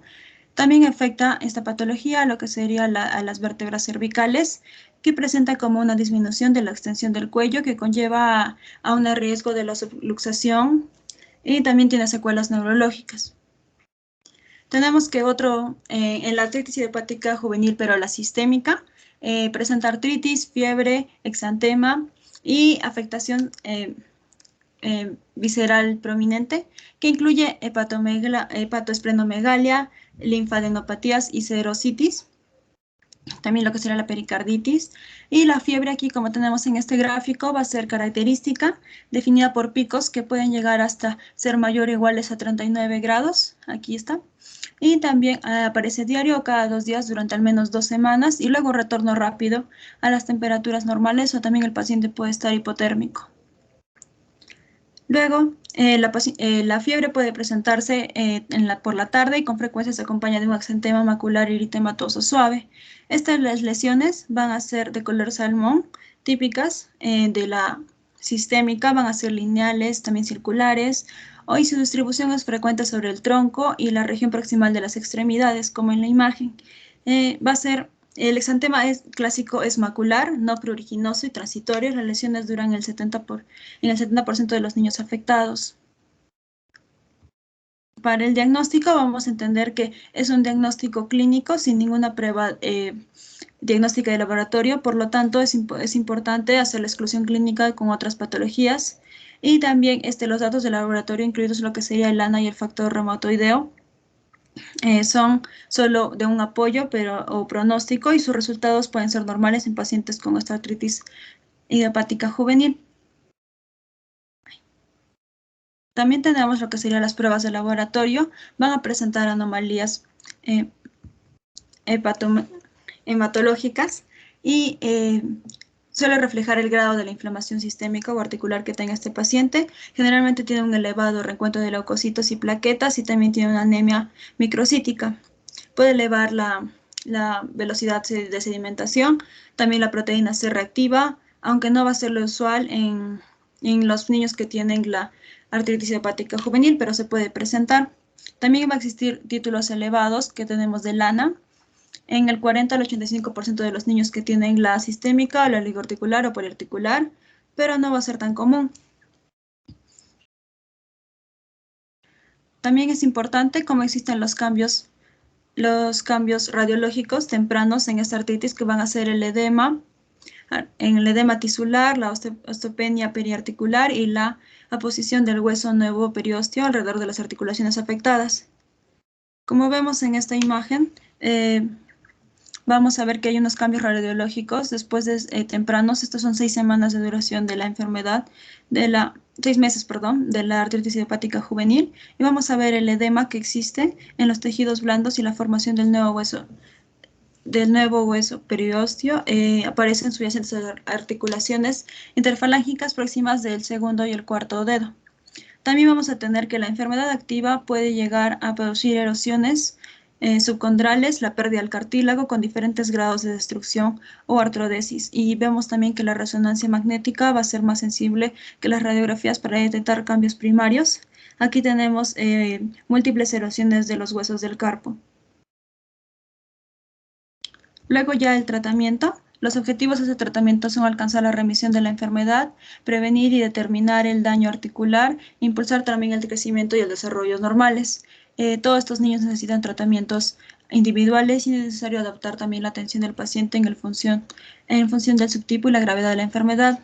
También afecta esta patología a lo que sería a las vértebras cervicales, que presenta como una disminución de la extensión del cuello que conlleva a un riesgo de la subluxación y también tiene secuelas neurológicas. Tenemos que en la artritis idiopática juvenil, pero la sistémica, presenta artritis, fiebre, exantema y afectación visceral prominente, que incluye hepatoesplenomegalia, linfadenopatías y serositis, también lo que será la pericarditis. Y la fiebre aquí, como tenemos en este gráfico, va a ser característica, definida por picos que pueden llegar hasta ser mayor o iguales a 39 grados. Aquí está. Y también aparece diario o cada 2 días durante al menos 2 semanas y luego retorno rápido a las temperaturas normales o también el paciente puede estar hipotérmico. Luego, la fiebre puede presentarse por la tarde y con frecuencia se acompaña de un exantema macular eritematoso suave. Estas lesiones van a ser de color salmón, típicas de la sistémica, van a ser lineales, también circulares, y su distribución es frecuente sobre el tronco y la región proximal de las extremidades, como en la imagen. El exantema clásico es macular, no pruriginoso y transitorio. Las lesiones duran en el 70% de los niños afectados. Para el diagnóstico vamos a entender que es un diagnóstico clínico sin ninguna prueba diagnóstica de laboratorio, por lo tanto es importante hacer la exclusión clínica con otras patologías y también los datos de laboratorio, incluidos lo que sería el ANA y el factor reumatoideo, son solo de un apoyo o pronóstico y sus resultados pueden ser normales en pacientes con esta artritis idiopática juvenil. También tenemos lo que serían las pruebas de laboratorio. Van a presentar anomalías hematológicas y suele reflejar el grado de la inflamación sistémica o articular que tenga este paciente. Generalmente tiene un elevado recuento de leucocitos y plaquetas y también tiene una anemia microcítica. Puede elevar la velocidad de sedimentación, también la proteína C reactiva, aunque no va a ser lo usual en los niños que tienen la artritis hepática juvenil, pero se puede presentar. También va a existir títulos elevados que tenemos de LANA, en el 40 al 85% de los niños que tienen la sistémica, la oligoarticular o poliarticular, pero no va a ser tan común. También es importante cómo existen los cambios radiológicos tempranos en esta artritis, que van a ser el edema, en el edema tisular, la osteopenia periarticular y la aposición del hueso nuevo periósteo alrededor de las articulaciones afectadas. Como vemos en esta imagen, vamos a ver que hay unos cambios radiológicos después de tempranos. Estas son 6 semanas de duración de la enfermedad, 6 meses, perdón, de la artritis idiopática juvenil. Y vamos a ver el edema que existe en los tejidos blandos y la formación del nuevo hueso periósteo. Aparecen subyacentes articulaciones interfalángicas próximas del segundo y el cuarto dedo. También vamos a tener que la enfermedad activa puede llegar a producir erosiones subcondrales, la pérdida del cartílago con diferentes grados de destrucción o artrodesis. Y vemos también que la resonancia magnética va a ser más sensible que las radiografías para detectar cambios primarios. Aquí tenemos múltiples erosiones de los huesos del carpo. Luego ya el tratamiento. Los objetivos de este tratamiento son alcanzar la remisión de la enfermedad, prevenir y determinar el daño articular, impulsar también el crecimiento y el desarrollo normales. Todos estos niños necesitan tratamientos individuales y es necesario adaptar también la atención del paciente en función del subtipo y la gravedad de la enfermedad.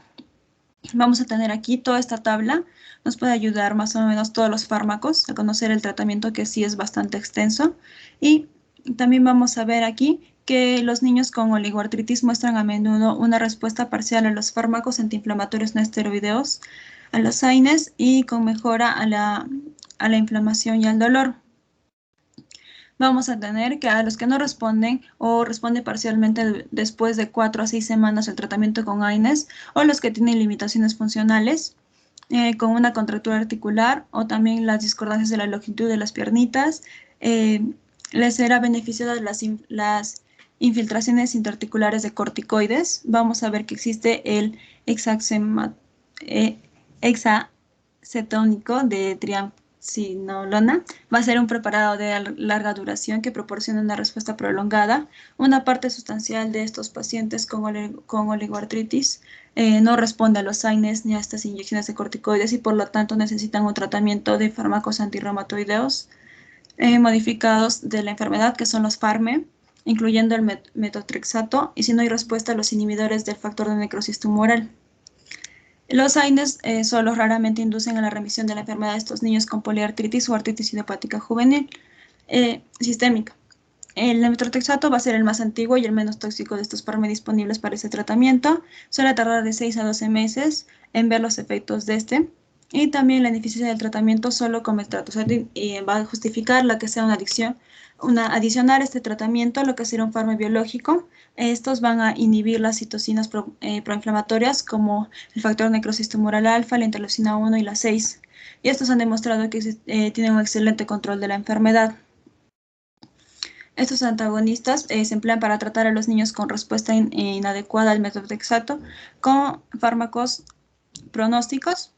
Vamos a tener aquí toda esta tabla, nos puede ayudar más o menos todos los fármacos a conocer el tratamiento, que sí es bastante extenso, y también vamos a ver aquí que los niños con oligoartritis muestran a menudo una respuesta parcial a los fármacos antiinflamatorios no esteroideos, a los AINES y con mejora a la inflamación y al dolor. Vamos a tener que a los que no responden o responden parcialmente después de 4 a 6 semanas el tratamiento con AINES, o los que tienen limitaciones funcionales con una contractura articular o también las discordancias de la longitud de las piernitas, les será beneficioso las infiltraciones interarticulares de corticoides. Vamos a ver que existe el hexacetónico de triamcinolona. Va a ser un preparado de larga duración que proporciona una respuesta prolongada. Una parte sustancial de estos pacientes con oligoartritis no responde a los AINES ni a estas inyecciones de corticoides y por lo tanto necesitan un tratamiento de fármacos antirreumatoideos modificados de la enfermedad, que son los FARME, incluyendo el metotrexato, y si no hay respuesta, los inhibidores del factor de necrosis tumoral. Los AINES solo raramente inducen a la remisión de la enfermedad de estos niños con poliartritis o artritis idiopática juvenil sistémica. El metotrexato va a ser el más antiguo y el menos tóxico de estos FARME disponibles para ese tratamiento. Suele tardar de 6 a 12 meses en ver los efectos de este. Y también la ineficiencia del tratamiento solo con metotrexato va a justificar la que sea adicionar este tratamiento a lo que será un fármaco biológico. Estos van a inhibir las citocinas proinflamatorias como el factor necrosis tumoral alfa, la interleucina 1 y la 6. Y estos han demostrado que tienen un excelente control de la enfermedad. Estos antagonistas se emplean para tratar a los niños con respuesta inadecuada al metotrexato con fármacos pronósticos.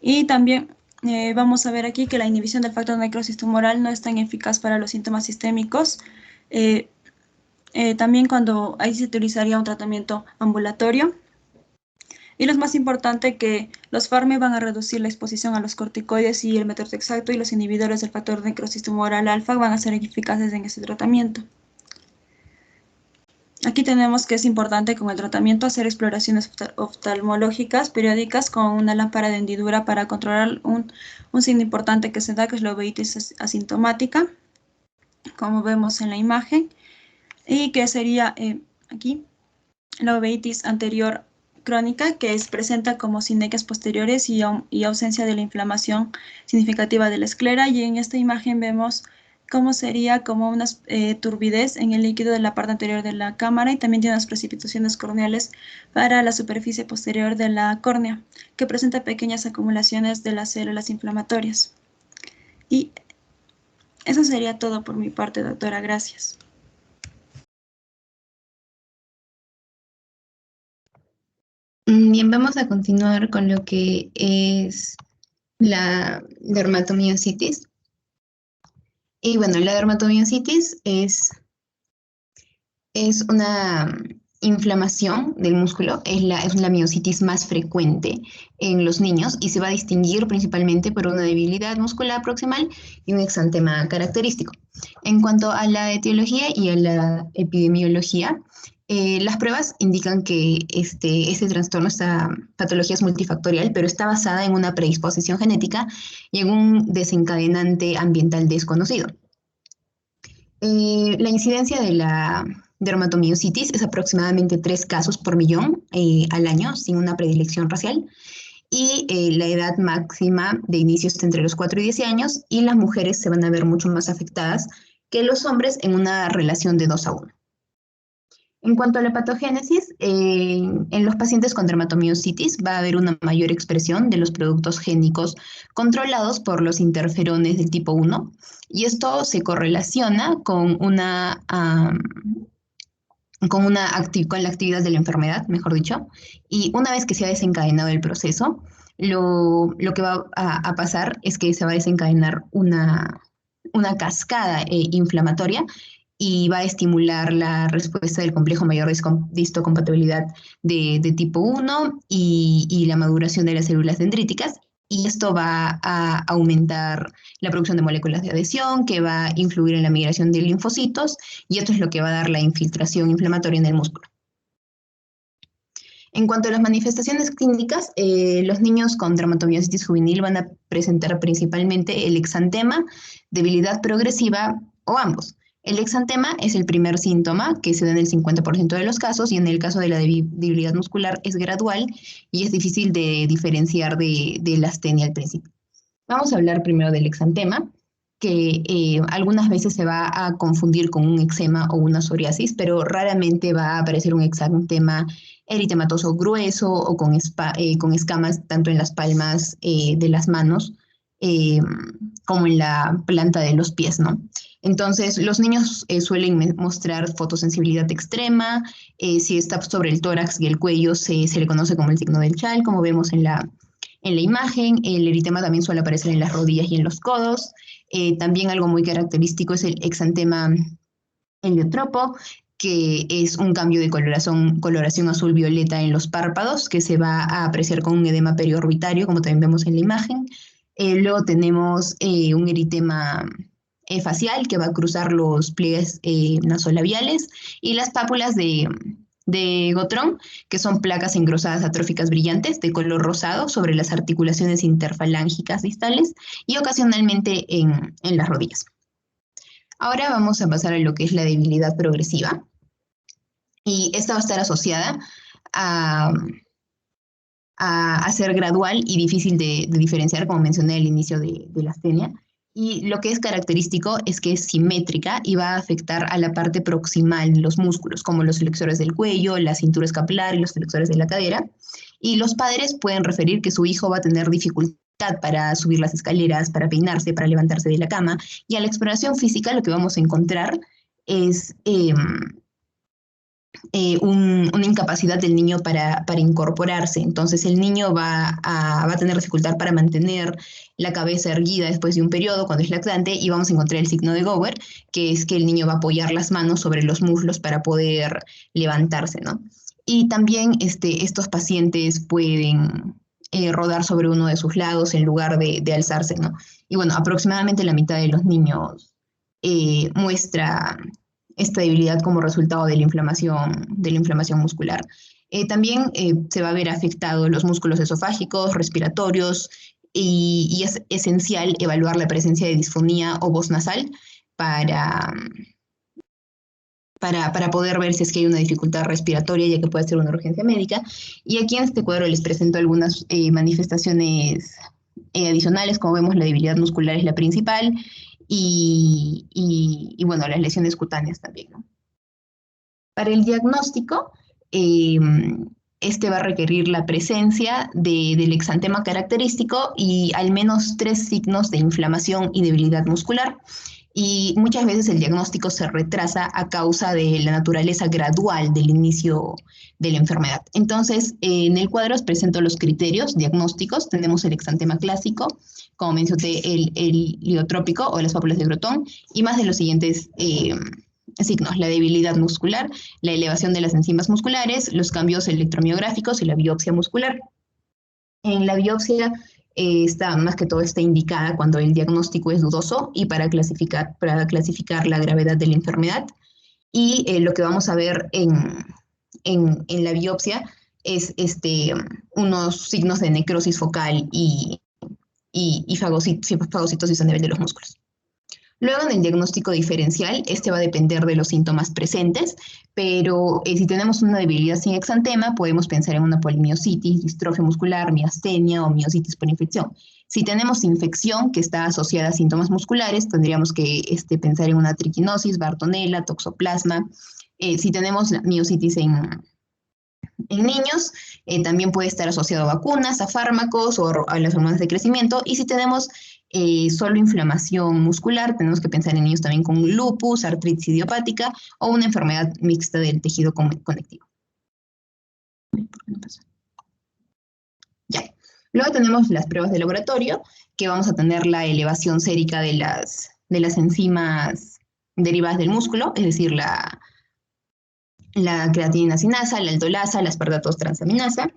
Y también vamos a ver aquí que la inhibición del factor de necrosis tumoral no es tan eficaz para los síntomas sistémicos. También cuando ahí se utilizaría un tratamiento ambulatorio. Y lo más importante, que los FARME van a reducir la exposición a los corticoides y el metotrexato y los inhibidores del factor de necrosis tumoral alfa van a ser eficaces en este tratamiento. Aquí tenemos que es importante con el tratamiento hacer exploraciones oftalmológicas periódicas con una lámpara de hendidura para controlar un signo importante que se da, que es la uveitis asintomática, como vemos en la imagen, y que sería aquí la uveitis anterior crónica, que presenta como sinequias posteriores y ausencia de la inflamación significativa de la esclera, y en esta imagen vemos cómo sería como una turbidez en el líquido de la parte anterior de la cámara, y también tiene unas precipitaciones corneales para la superficie posterior de la córnea, que presenta pequeñas acumulaciones de las células inflamatorias. Y eso sería todo por mi parte, doctora. Gracias. Bien, vamos a continuar con lo que es la dermatomiositis. Y bueno, la dermatomiositis es una inflamación del músculo, es la miositis más frecuente en los niños y se va a distinguir principalmente por una debilidad muscular proximal y un exantema característico. En cuanto a la etiología y a la epidemiología, las pruebas indican que este trastorno, esta patología es multifactorial, pero está basada en una predisposición genética y en un desencadenante ambiental desconocido. La incidencia de la dermatomiositis es aproximadamente 3 casos por millón al año, sin una predilección racial, y la edad máxima de inicio está entre los 4 y 10 años, y las mujeres se van a ver mucho más afectadas que los hombres en una relación de 2 a 1. En cuanto a la patogénesis, en los pacientes con dermatomiositis va a haber una mayor expresión de los productos génicos controlados por los interferones del tipo 1, y esto se correlaciona con la actividad de la enfermedad, mejor dicho, y una vez que se ha desencadenado el proceso, lo que va a pasar es que se va a desencadenar una cascada inflamatoria y va a estimular la respuesta del complejo mayor de histocompatibilidad de tipo 1 y la maduración de las células dendríticas. Y esto va a aumentar la producción de moléculas de adhesión, que va a influir en la migración de linfocitos, y esto es lo que va a dar la infiltración inflamatoria en el músculo. En cuanto a las manifestaciones clínicas, los niños con dermatomiositis juvenil van a presentar principalmente el exantema, debilidad progresiva o ambos. El exantema es el primer síntoma que se da en el 50% de los casos, y en el caso de la debilidad muscular es gradual y es difícil de diferenciar de la astenia al principio. Vamos a hablar primero del exantema, que algunas veces se va a confundir con un eczema o una psoriasis, pero raramente va a aparecer un exantema eritematoso grueso o con escamas tanto en las palmas de las manos como en la planta de los pies, ¿no? Entonces, los niños suelen mostrar fotosensibilidad extrema. Si está sobre el tórax y el cuello, se le conoce como el signo del chal, como vemos en la imagen. El eritema también suele aparecer en las rodillas y en los codos. También algo muy característico es el exantema heliotropo, que es un cambio de coloración azul-violeta en los párpados, que se va a apreciar con un edema periorbitario, como también vemos en la imagen. Luego tenemos un eritema facial, que va a cruzar los pliegues nasolabiales, y las pápulas de Gotrón, que son placas engrosadas atróficas brillantes de color rosado sobre las articulaciones interfalángicas distales y ocasionalmente en las rodillas. Ahora vamos a pasar a lo que es la debilidad progresiva, y esta va a estar asociada a ser gradual y difícil de diferenciar, como mencioné al inicio de la astenia. Y lo que es característico es que es simétrica y va a afectar a la parte proximal de los músculos, como los flexores del cuello, la cintura escapular y los flexores de la cadera. Y los padres pueden referir que su hijo va a tener dificultad para subir las escaleras, para peinarse, para levantarse de la cama. Y a la exploración física lo que vamos a encontrar es una incapacidad del niño para incorporarse. Entonces el niño va a tener dificultad para mantener la cabeza erguida después de un periodo cuando es lactante, y vamos a encontrar el signo de Gower, que es que el niño va a apoyar las manos sobre los muslos para poder levantarse, ¿no? Y también estos pacientes pueden rodar sobre uno de sus lados en lugar de alzarse, ¿no? Y bueno, aproximadamente la mitad de los niños muestra esta debilidad como resultado de la inflamación muscular. También se va a ver afectados los músculos esofágicos, respiratorios, y es esencial evaluar la presencia de disfonía o voz nasal para poder ver si es que hay una dificultad respiratoria, ya que puede ser una urgencia médica. Y aquí en este cuadro les presento algunas manifestaciones adicionales. Como vemos, la debilidad muscular es la principal, y bueno, las lesiones cutáneas también, ¿no? Para el diagnóstico, va a requerir la presencia del exantema característico y al menos 3 signos de inflamación y debilidad muscular. Y muchas veces el diagnóstico se retrasa a causa de la naturaleza gradual del inicio de la enfermedad. Entonces, en el cuadro os presento los criterios diagnósticos. Tenemos el exantema clásico, como mencioné, el heliotrópico o las pápulas de Gotrón, y más de los siguientes signos: la debilidad muscular, la elevación de las enzimas musculares, los cambios electromiográficos y la biopsia muscular. En la biopsia más que todo está indicada cuando el diagnóstico es dudoso y para clasificar la gravedad de la enfermedad. Y lo que vamos a ver en la biopsia es unos signos de necrosis focal y fagocitosis a nivel de los músculos. Luego, en el diagnóstico diferencial, va a depender de los síntomas presentes, pero si tenemos una debilidad sin exantema, podemos pensar en una polimiositis, distrofia muscular, miastenia o miositis por infección. Si tenemos infección que está asociada a síntomas musculares, tendríamos que pensar en una triquinosis, bartonella, toxoplasma. Si tenemos miositis en niños, también puede estar asociado a vacunas, a fármacos o a las hormonas de crecimiento. Y si tenemos solo inflamación muscular, tenemos que pensar en niños también con lupus, artritis idiopática o una enfermedad mixta del tejido conectivo. Ya. Luego tenemos las pruebas de laboratorio, que vamos a tener la elevación sérica de las enzimas derivadas del músculo, es decir, la creatinina sinasa, la aldolasa, la aspartatos transaminasa.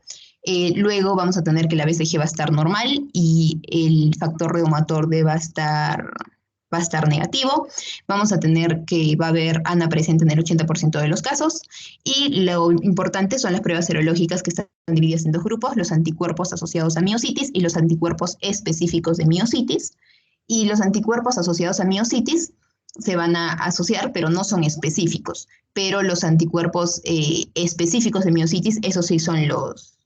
Luego vamos a tener que la BCG va a estar normal y el factor reumator D va a estar negativo. Vamos a tener que va a haber ANA presente en el 80% de los casos. Y lo importante son las pruebas serológicas que están divididas en dos grupos, los anticuerpos asociados a miositis y los anticuerpos específicos de miositis. Y los anticuerpos asociados a miositis se van a asociar, pero no son específicos. Pero los anticuerpos específicos de miositis, esos sí son los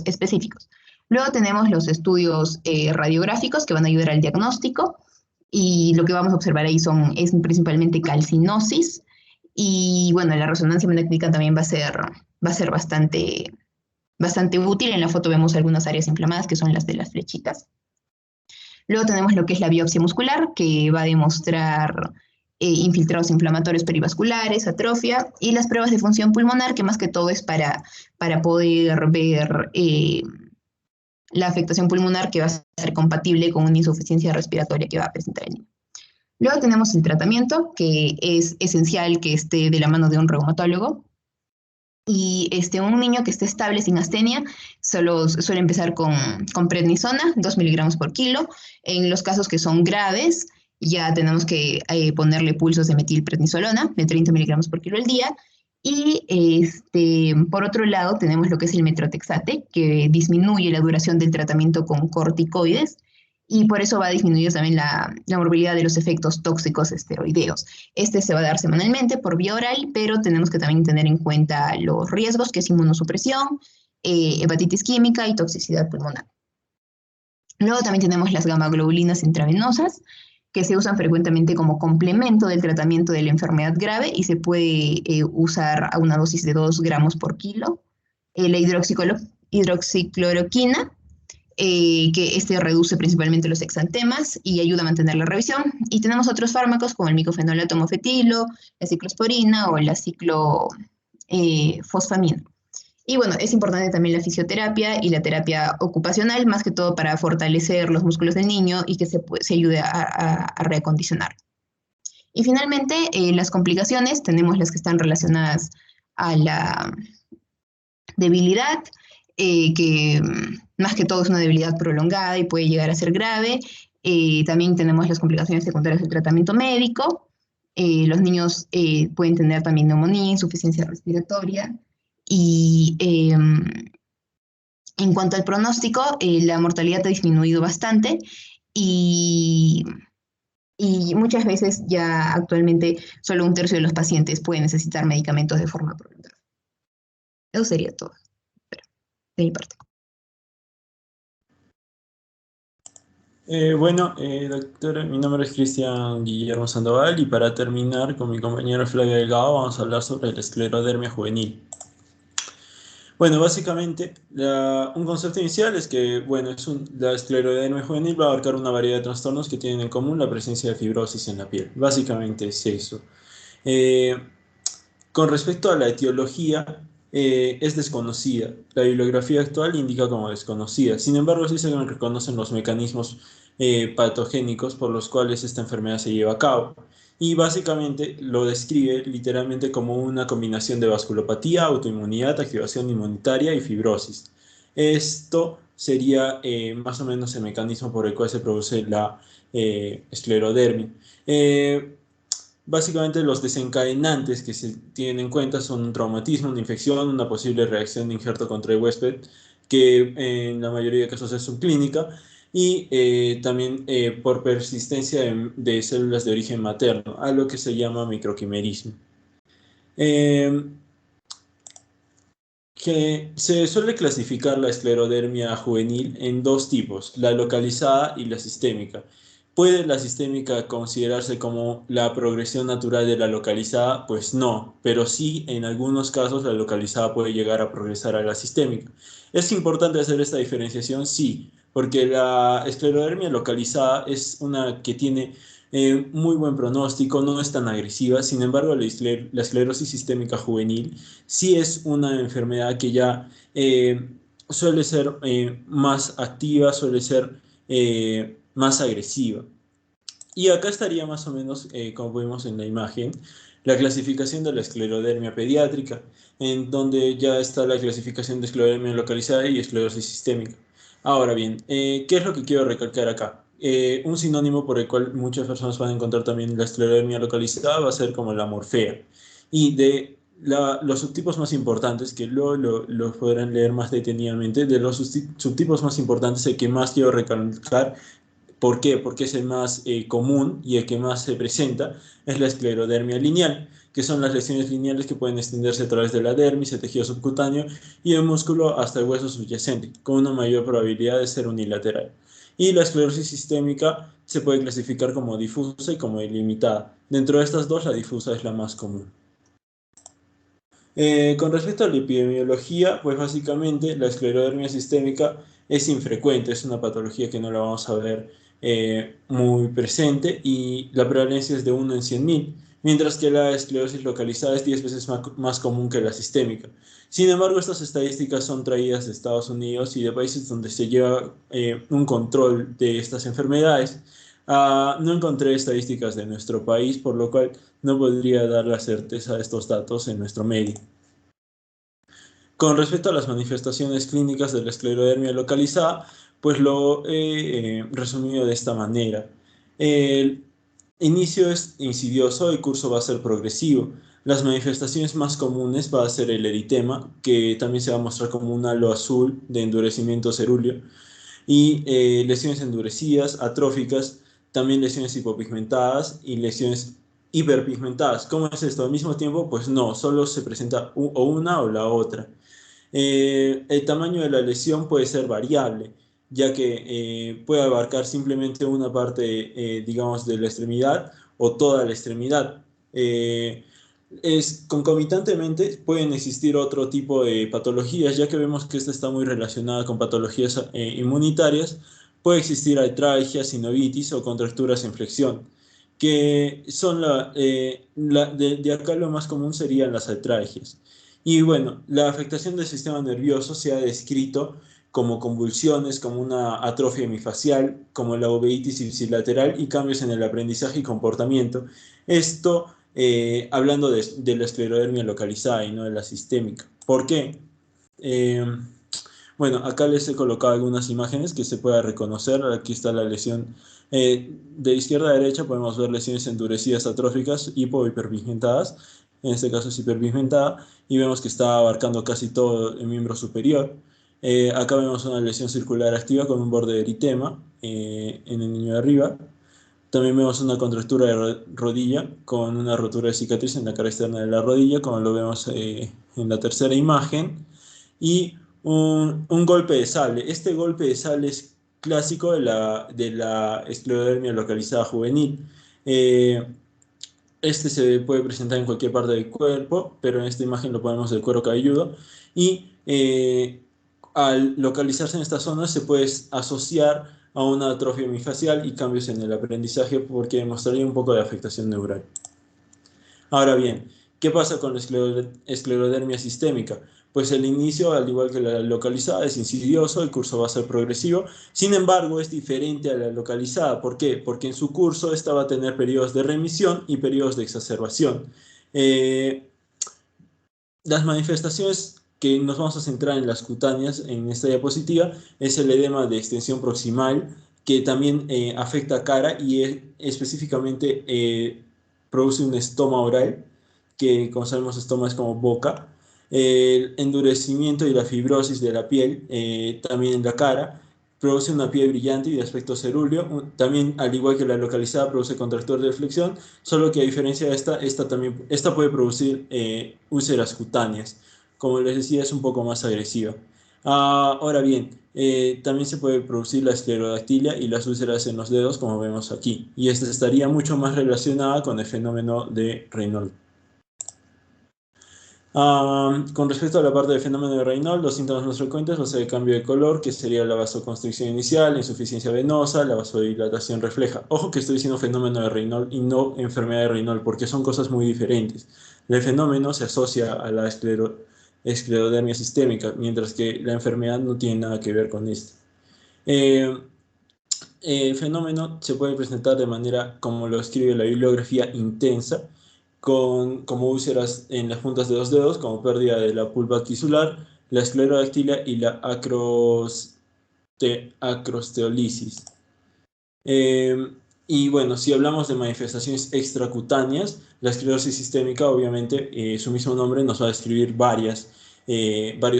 específicos. Luego tenemos los estudios radiográficos que van a ayudar al diagnóstico y lo que vamos a observar ahí es principalmente calcinosis y bueno, la resonancia magnética también va a ser bastante útil. En la foto vemos algunas áreas inflamadas que son las de las flechitas. Luego tenemos lo que es la biopsia muscular, que va a demostrar infiltrados inflamatorios perivasculares, atrofia, y las pruebas de función pulmonar, que más que todo es para poder ver la afectación pulmonar que va a ser compatible con una insuficiencia respiratoria que va a presentar el niño. Luego tenemos el tratamiento, que es esencial que esté de la mano de un reumatólogo. Y un niño que esté estable sin astenia suele empezar con prednisona, 2 miligramos por kilo. En los casos que son graves, ya tenemos que ponerle pulsos de metilprednisolona de 30 miligramos por kilo al día. Y por otro lado tenemos lo que es el metrotexate, que disminuye la duración del tratamiento con corticoides y por eso va a disminuir también la morbilidad de los efectos tóxicos esteroideos. Se va a dar semanalmente por vía oral, pero tenemos que también tener en cuenta los riesgos, que es inmunosupresión, hepatitis química y toxicidad pulmonar. Luego también tenemos las gamaglobulinas intravenosas, que se usan frecuentemente como complemento del tratamiento de la enfermedad grave y se puede usar a una dosis de 2 gramos por kilo. La hidroxicloroquina, que reduce principalmente los exantemas y ayuda a mantener la revisión. Y tenemos otros fármacos como el micofenolato mofetilo, la ciclosporina o la ciclofosfamina. Y bueno, es importante también la fisioterapia y la terapia ocupacional, más que todo para fortalecer los músculos del niño y que se ayude a reacondicionar. Y finalmente, las complicaciones, tenemos las que están relacionadas a la debilidad, que más que todo es una debilidad prolongada y puede llegar a ser grave. También tenemos las complicaciones secundarias del tratamiento médico. Los niños pueden tener también neumonía, insuficiencia respiratoria. Y en cuanto al pronóstico, la mortalidad ha disminuido bastante y muchas veces ya actualmente solo 1/3 de los pacientes pueden necesitar medicamentos de forma prolongada. Eso sería todo de mi parte. Doctora, mi nombre es Cristian Guillermo Sandoval y para terminar con mi compañero Flavio Delgado vamos a hablar sobre la esclerodermia juvenil. Bueno, básicamente un concepto inicial es que la esclerodermia juvenil va a abarcar una variedad de trastornos que tienen en común la presencia de fibrosis en la piel. Básicamente es eso. Con respecto a la etiología, es desconocida. La bibliografía actual indica como desconocida. Sin embargo, sí se reconocen los mecanismos patogénicos por los cuales esta enfermedad se lleva a cabo. Y básicamente lo describe literalmente como una combinación de vasculopatía, autoinmunidad, activación inmunitaria y fibrosis. Esto sería más o menos el mecanismo por el cual se produce la esclerodermia. Básicamente los desencadenantes que se tienen en cuenta son un traumatismo, una infección, una posible reacción de injerto contra el huésped, que en la mayoría de casos es subclínica, y también por persistencia de células de origen materno, algo que se llama microquimerismo. Que se suele clasificar la esclerodermia juvenil en 2 tipos, la localizada y la sistémica. ¿Puede la sistémica considerarse como la progresión natural de la localizada? Pues no, pero sí en algunos casos la localizada puede llegar a progresar a la sistémica. ¿Es importante hacer esta diferenciación? Sí, porque la esclerodermia localizada es una que tiene muy buen pronóstico, no es tan agresiva. Sin embargo, la esclerosis sistémica juvenil sí es una enfermedad que ya suele ser más activa, suele ser más agresiva. Y acá estaría más o menos, como vemos en la imagen, la clasificación de la esclerodermia pediátrica, en donde ya está la clasificación de esclerodermia localizada y esclerosis sistémica. Ahora bien, ¿qué es lo que quiero recalcar acá? Un sinónimo por el cual muchas personas van a encontrar también la esclerodermia localizada va a ser como la morfea. Y de los subtipos más importantes, que luego lo podrán leer más detenidamente, de los subtipos más importantes, el que más quiero recalcar. ¿Por qué? Porque es el más común y el que más se presenta, es la esclerodermia lineal, que son las lesiones lineales que pueden extenderse a través de la dermis, el tejido subcutáneo y el músculo hasta el hueso subyacente, con una mayor probabilidad de ser unilateral. Y la esclerosis sistémica se puede clasificar como difusa y como ilimitada. Dentro de estas dos, la difusa es la más común. Con respecto a la epidemiología, pues básicamente la esclerodermia sistémica es infrecuente, es una patología que no la vamos a ver muy presente y la prevalencia es de 1 en 100.000, mientras que la esclerosis localizada es 10 veces más común que la sistémica. Sin embargo, estas estadísticas son traídas de Estados Unidos y de países donde se lleva un control de estas enfermedades. No encontré estadísticas de nuestro país, por lo cual no podría dar la certeza de estos datos en nuestro medio. Con respecto a las manifestaciones clínicas de la esclerodermia localizada, pues lo he resumido de esta manera. El inicio es insidioso, el curso va a ser progresivo. Las manifestaciones más comunes va a ser el eritema, que también se va a mostrar como un halo azul de endurecimiento cerúleo, y lesiones endurecidas, atróficas, también lesiones hipopigmentadas y lesiones hiperpigmentadas. ¿Cómo es esto? Al mismo tiempo, pues no, solo se presenta o una o la otra. El tamaño de la lesión puede ser variable, ya que puede abarcar simplemente una parte, digamos, de la extremidad o toda la extremidad. Concomitantemente pueden existir otro tipo de patologías, ya que vemos que esta está muy relacionada con patologías inmunitarias. Puede existir artralgia, sinovitis o contracturas en flexión, que son de acá lo más común serían las artralgias. Y bueno, la afectación del sistema nervioso se ha descrito como convulsiones, como una atrofia hemifacial, como la uveitis ipsilateral y cambios en el aprendizaje y comportamiento. Esto hablando de la esclerodermia localizada y no de la sistémica. ¿Por qué? Eh, bueno, acá les he colocado algunas imágenes que se pueda reconocer. Aquí está la lesión. De izquierda a derecha podemos ver lesiones endurecidas atróficas hipohiperpigmentadas. En este caso es hiperpigmentada. Y vemos que está abarcando casi todo el miembro superior. Acá vemos una lesión circular activa con un borde de eritema en el niño de arriba. También vemos una contractura de rodilla con una rotura de cicatriz en la cara externa de la rodilla, como lo vemos en la tercera imagen. Y un golpe de sable. Este golpe de sable es clásico de la esclerodermia localizada juvenil. Este se puede presentar en cualquier parte del cuerpo, pero en esta imagen lo ponemos del cuero cabelludo. Y al localizarse en esta zona se puede asociar a una atrofia hemifacial y cambios en el aprendizaje porque demostraría un poco de afectación neural. Ahora bien, ¿qué pasa con la esclerodermia sistémica? Pues el inicio, al igual que la localizada, es insidioso, el curso va a ser progresivo. Sin embargo, es diferente a la localizada. ¿Por qué? Porque en su curso esta va a tener periodos de remisión y periodos de exacerbación. Las manifestaciones que nos vamos a centrar en las cutáneas en esta diapositiva es el edema de extensión proximal, que también afecta cara y específicamente produce un estoma oral, que como sabemos estoma es como boca, el endurecimiento y la fibrosis de la piel, también en la cara, produce una piel brillante y de aspecto cerúleo. También, al igual que la localizada, produce contractura de flexión, solo que a diferencia de esta puede producir úlceras cutáneas. Como les decía, es un poco más agresiva. Ahora bien, también se puede producir la esclerodactilia y las úlceras en los dedos, como vemos aquí, y esta estaría mucho más relacionada con el fenómeno de Raynaud. Con respecto a la parte del fenómeno de Raynaud, los síntomas más frecuentes va a ser el cambio de color, que sería la vasoconstricción inicial, la insuficiencia venosa, la vasodilatación refleja. Ojo que estoy diciendo fenómeno de Raynaud y no enfermedad de Raynaud, porque son cosas muy diferentes. El fenómeno se asocia a la esclerodermia sistémica, mientras que la enfermedad no tiene nada que ver con esto. El fenómeno se puede presentar de manera, como lo escribe la bibliografía, intensa, como úlceras en las puntas de los dedos, como pérdida de la pulpa tisular, la esclerodactilia y la acrosteolisis. Y bueno, si hablamos de manifestaciones extracutáneas, la esclerosis sistémica, obviamente, su mismo nombre nos va a describir varios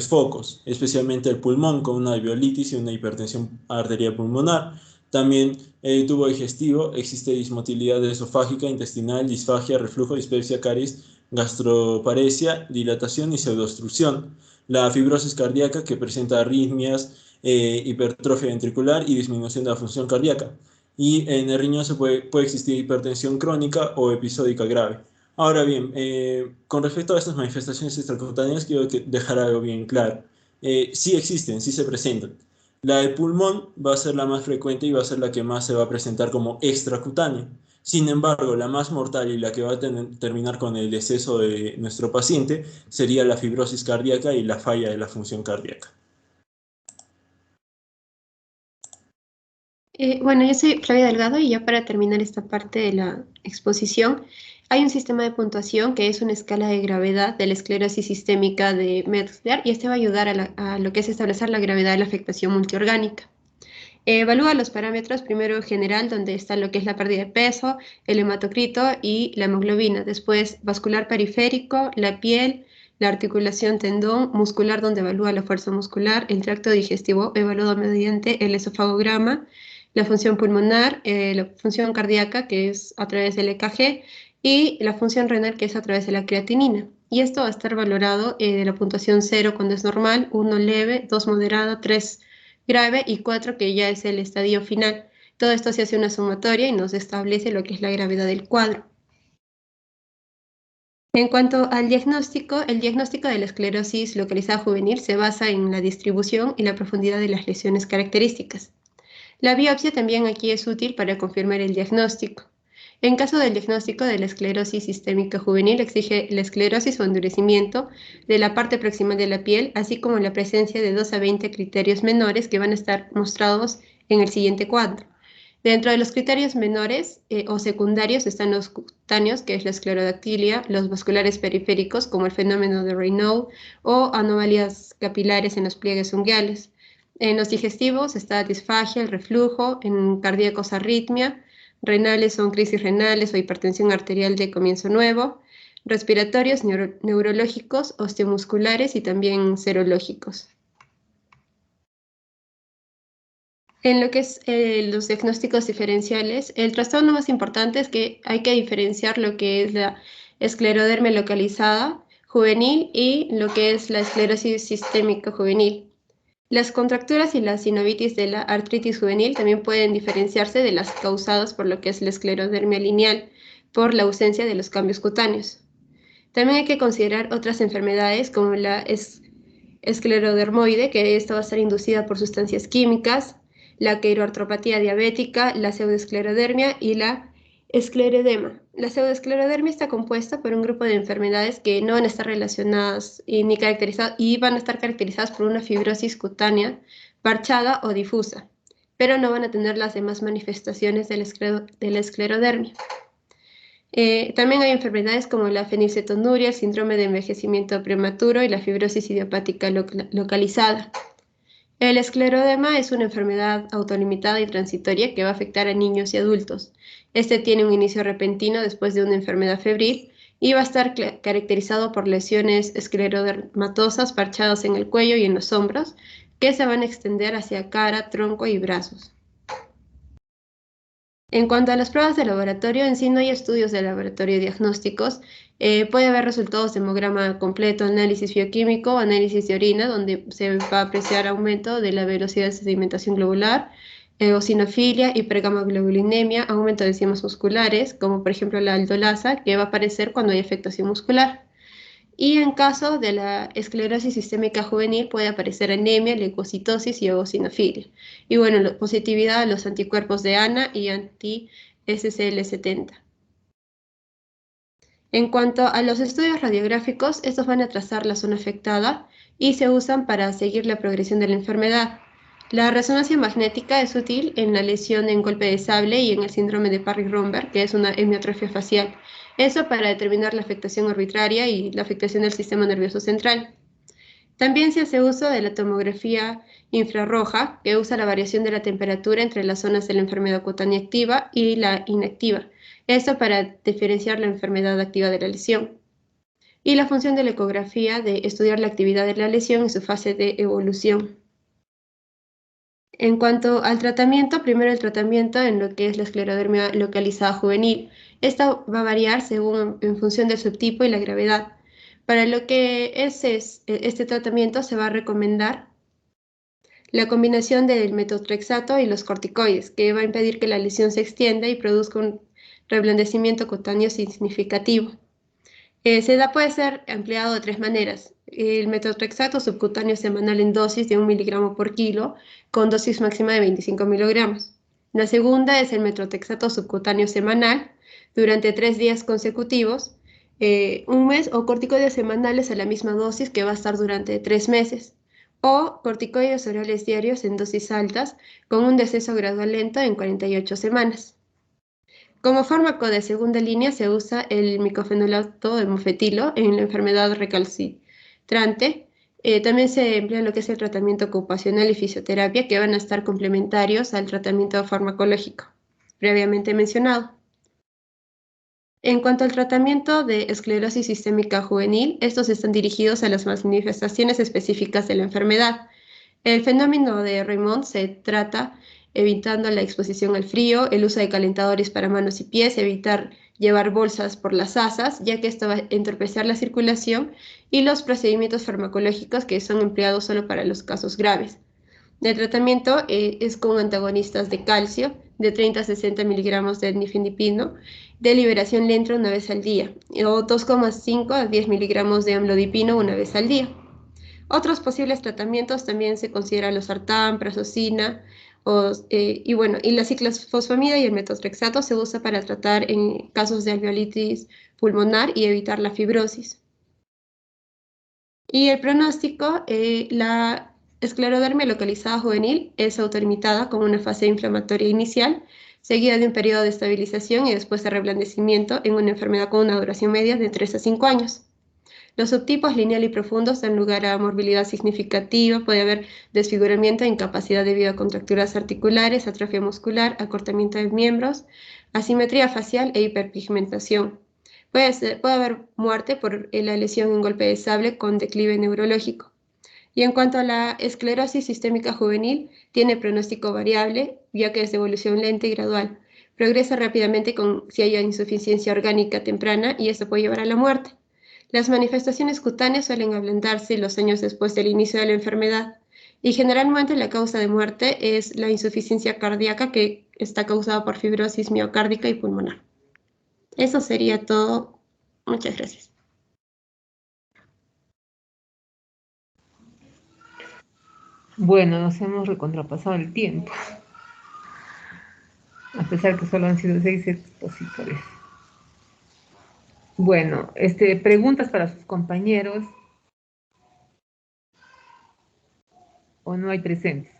focos, especialmente el pulmón con una alveolitis y una hipertensión arterial pulmonar. También el tubo digestivo, existe dismotilidad esofágica, intestinal, disfagia, reflujo, dispepsia, caries, gastroparesia, dilatación y pseudoobstrucción. La fibrosis cardíaca, que presenta arritmias, hipertrofia ventricular y disminución de la función cardíaca. Y en el riñón puede existir hipertensión crónica o episódica grave. Ahora bien, con respecto a estas manifestaciones extracutáneas, quiero dejar algo bien claro. Sí existen, sí se presentan. La del pulmón va a ser la más frecuente y va a ser la que más se va a presentar como extracutánea. Sin embargo, la más mortal y la que va a terminar con el deceso de nuestro paciente sería la fibrosis cardíaca y la falla de la función cardíaca. Bueno, yo soy Flavia Delgado y ya para terminar esta parte de la exposición, hay un sistema de puntuación que es una escala de gravedad de la esclerosis sistémica de Metzger y este va a ayudar a lo que es establecer la gravedad de la afectación multiorgánica. Evalúa los parámetros, primero general, donde está lo que es la pérdida de peso, el hematocrito y la hemoglobina. Después vascular periférico, la piel, la articulación tendón, muscular, donde evalúa la fuerza muscular, el tracto digestivo evaluado mediante el esofagograma, la función pulmonar, la función cardíaca, que es a través del EKG, y la función renal, que es a través de la creatinina. Y esto va a estar valorado de la puntuación 0 cuando es normal, 1 leve, 2 moderada, 3 grave y 4 que ya es el estadio final. Todo esto se hace una sumatoria y nos establece lo que es la gravedad del cuadro. En cuanto al diagnóstico, el diagnóstico de la esclerosis localizada juvenil se basa en la distribución y la profundidad de las lesiones características. La biopsia también aquí es útil para confirmar el diagnóstico. En caso del diagnóstico de la esclerosis sistémica juvenil, exige la esclerosis o endurecimiento de la parte proximal de la piel, así como la presencia de 2 a 20 criterios menores que van a estar mostrados en el siguiente cuadro. Dentro de los criterios menores o secundarios están los cutáneos, que es la esclerodactilia, los vasculares periféricos, como el fenómeno de Raynaud, o anomalías capilares en los pliegues unguiales. En los digestivos está disfagia, el reflujo, en cardíacos arritmia, renales son crisis renales o hipertensión arterial de comienzo nuevo, respiratorios, neurológicos, osteomusculares y también serológicos. En lo que es los diagnósticos diferenciales, el trastorno más importante es que hay que diferenciar lo que es la esclerodermia localizada juvenil y lo que es la esclerosis sistémica juvenil. Las contracturas y la sinovitis de la artritis juvenil también pueden diferenciarse de las causadas por lo que es la esclerodermia lineal, por la ausencia de los cambios cutáneos. También hay que considerar otras enfermedades como la esclerodermoide, que esta va a estar inducida por sustancias químicas, la queiroartropatía diabética, la pseudoesclerodermia y la esclerodema. La pseudoesclerodermia está compuesta por un grupo de enfermedades que no van a estar relacionadas ni caracterizadas y van a estar caracterizadas por una fibrosis cutánea parchada o difusa, pero no van a tener las demás manifestaciones de la esclerodermia. También hay enfermedades como la fenilcetonuria, el síndrome de envejecimiento prematuro y la fibrosis idiopática localizada. El esclerodema es una enfermedad autolimitada y transitoria que va a afectar a niños y adultos. Este tiene un inicio repentino después de una enfermedad febril y va a estar caracterizado por lesiones esclerodermatosas parchadas en el cuello y en los hombros que se van a extender hacia cara, tronco y brazos. En cuanto a las pruebas de laboratorio, en sí no hay estudios de laboratorio diagnósticos. Puede haber resultados de hemograma completo, análisis bioquímico, análisis de orina, donde se va a apreciar aumento de la velocidad de sedimentación globular, eosinofilia, hipergamaglobulinemia, aumento de enzimas musculares, como por ejemplo la aldolasa, que va a aparecer cuando hay afectación muscular. Y en caso de la esclerosis sistémica juvenil puede aparecer anemia, leucocitosis y eosinofilia. Y bueno, la positividad a los anticuerpos de ANA y anti-SCL70. En cuanto a los estudios radiográficos, estos van a trazar la zona afectada y se usan para seguir la progresión de la enfermedad. La resonancia magnética es útil en la lesión en golpe de sable y en el síndrome de Parry-Romberg, que es una hemiotrofia facial. Eso para determinar la afectación arbitraria y la afectación del sistema nervioso central. También se hace uso de la tomografía infrarroja, que usa la variación de la temperatura entre las zonas de la enfermedad cutánea activa y la inactiva. Esto para diferenciar la enfermedad activa de la lesión. Y la función de la ecografía de estudiar la actividad de la lesión en su fase de evolución. En cuanto al tratamiento, primero el tratamiento en lo que es la esclerodermia localizada juvenil. Esta va a variar en función del subtipo y la gravedad. Para lo que es este tratamiento se va a recomendar la combinación del metotrexato y los corticoides, que va a impedir que la lesión se extienda y produzca un reblandecimiento cutáneo significativo. Puede ser empleado de 3 maneras. El metotrexato subcutáneo semanal en dosis de 1 miligramo por kilo, con dosis máxima de 25 miligramos. La segunda es el metotrexato subcutáneo semanal durante 3 días consecutivos, un mes, o corticoides semanales a la misma dosis que va a estar durante 3 meses, o corticoides orales diarios en dosis altas con un deceso gradual lento en 48 semanas. Como fármaco de segunda línea se usa el micofenolato de mofetilo en la enfermedad recalcitrante. También se emplea lo que es el tratamiento ocupacional y fisioterapia, que van a estar complementarios al tratamiento farmacológico previamente mencionado. En cuanto al tratamiento de esclerosis sistémica juvenil, estos están dirigidos a las manifestaciones específicas de la enfermedad. El fenómeno de Raymond se trata evitando la exposición al frío, el uso de calentadores para manos y pies, evitar llevar bolsas por las asas, ya que esto va a entorpecer la circulación, y los procedimientos farmacológicos que son empleados solo para los casos graves. El tratamiento es con antagonistas de calcio de 30 a 60 miligramos de nifedipino de liberación lenta una vez al día, o 2,5 a 10 miligramos de amlodipino una vez al día. Otros posibles tratamientos también se consideran los sartán, prazosin, y la ciclofosfamida y el metotrexato se usa para tratar en casos de alveolitis pulmonar y evitar la fibrosis. Y el pronóstico, la esclerodermia localizada juvenil es autolimitada con una fase inflamatoria inicial, seguida de un periodo de estabilización y después de reblandecimiento en una enfermedad con una duración media de 3 a 5 años. Los subtipos lineal y profundos dan lugar a morbilidad significativa, puede haber desfiguramiento e incapacidad debido a contracturas articulares, atrofia muscular, acortamiento de miembros, asimetría facial e hiperpigmentación. Puede haber muerte por la lesión en golpe de sable con declive neurológico. Y en cuanto a la esclerosis sistémica juvenil, tiene pronóstico variable, ya que es de evolución lenta y gradual. Progresa rápidamente si hay insuficiencia orgánica temprana y esto puede llevar a la muerte. Las manifestaciones cutáneas suelen ablandarse los años después del inicio de la enfermedad y generalmente la causa de muerte es la insuficiencia cardíaca, que está causada por fibrosis miocárdica y pulmonar. Eso sería todo. Muchas gracias. Bueno, nos hemos recontrapasado el tiempo, a pesar que solo han sido 6 expositores. Bueno, preguntas para sus compañeros, o no hay presentes.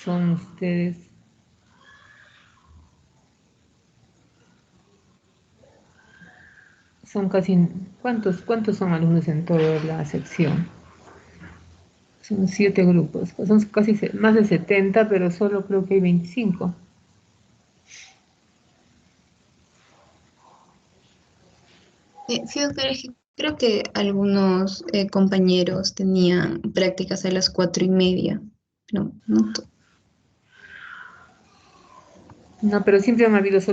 Son ustedes. Son casi, ¿cuántos son alumnos en toda la sección? Son 7 grupos, pues son casi más de 70, pero solo creo que hay 25. Sí, doctora, creo que algunos compañeros tenían prácticas a las 4:30. No, no. No, pero siempre han habido solo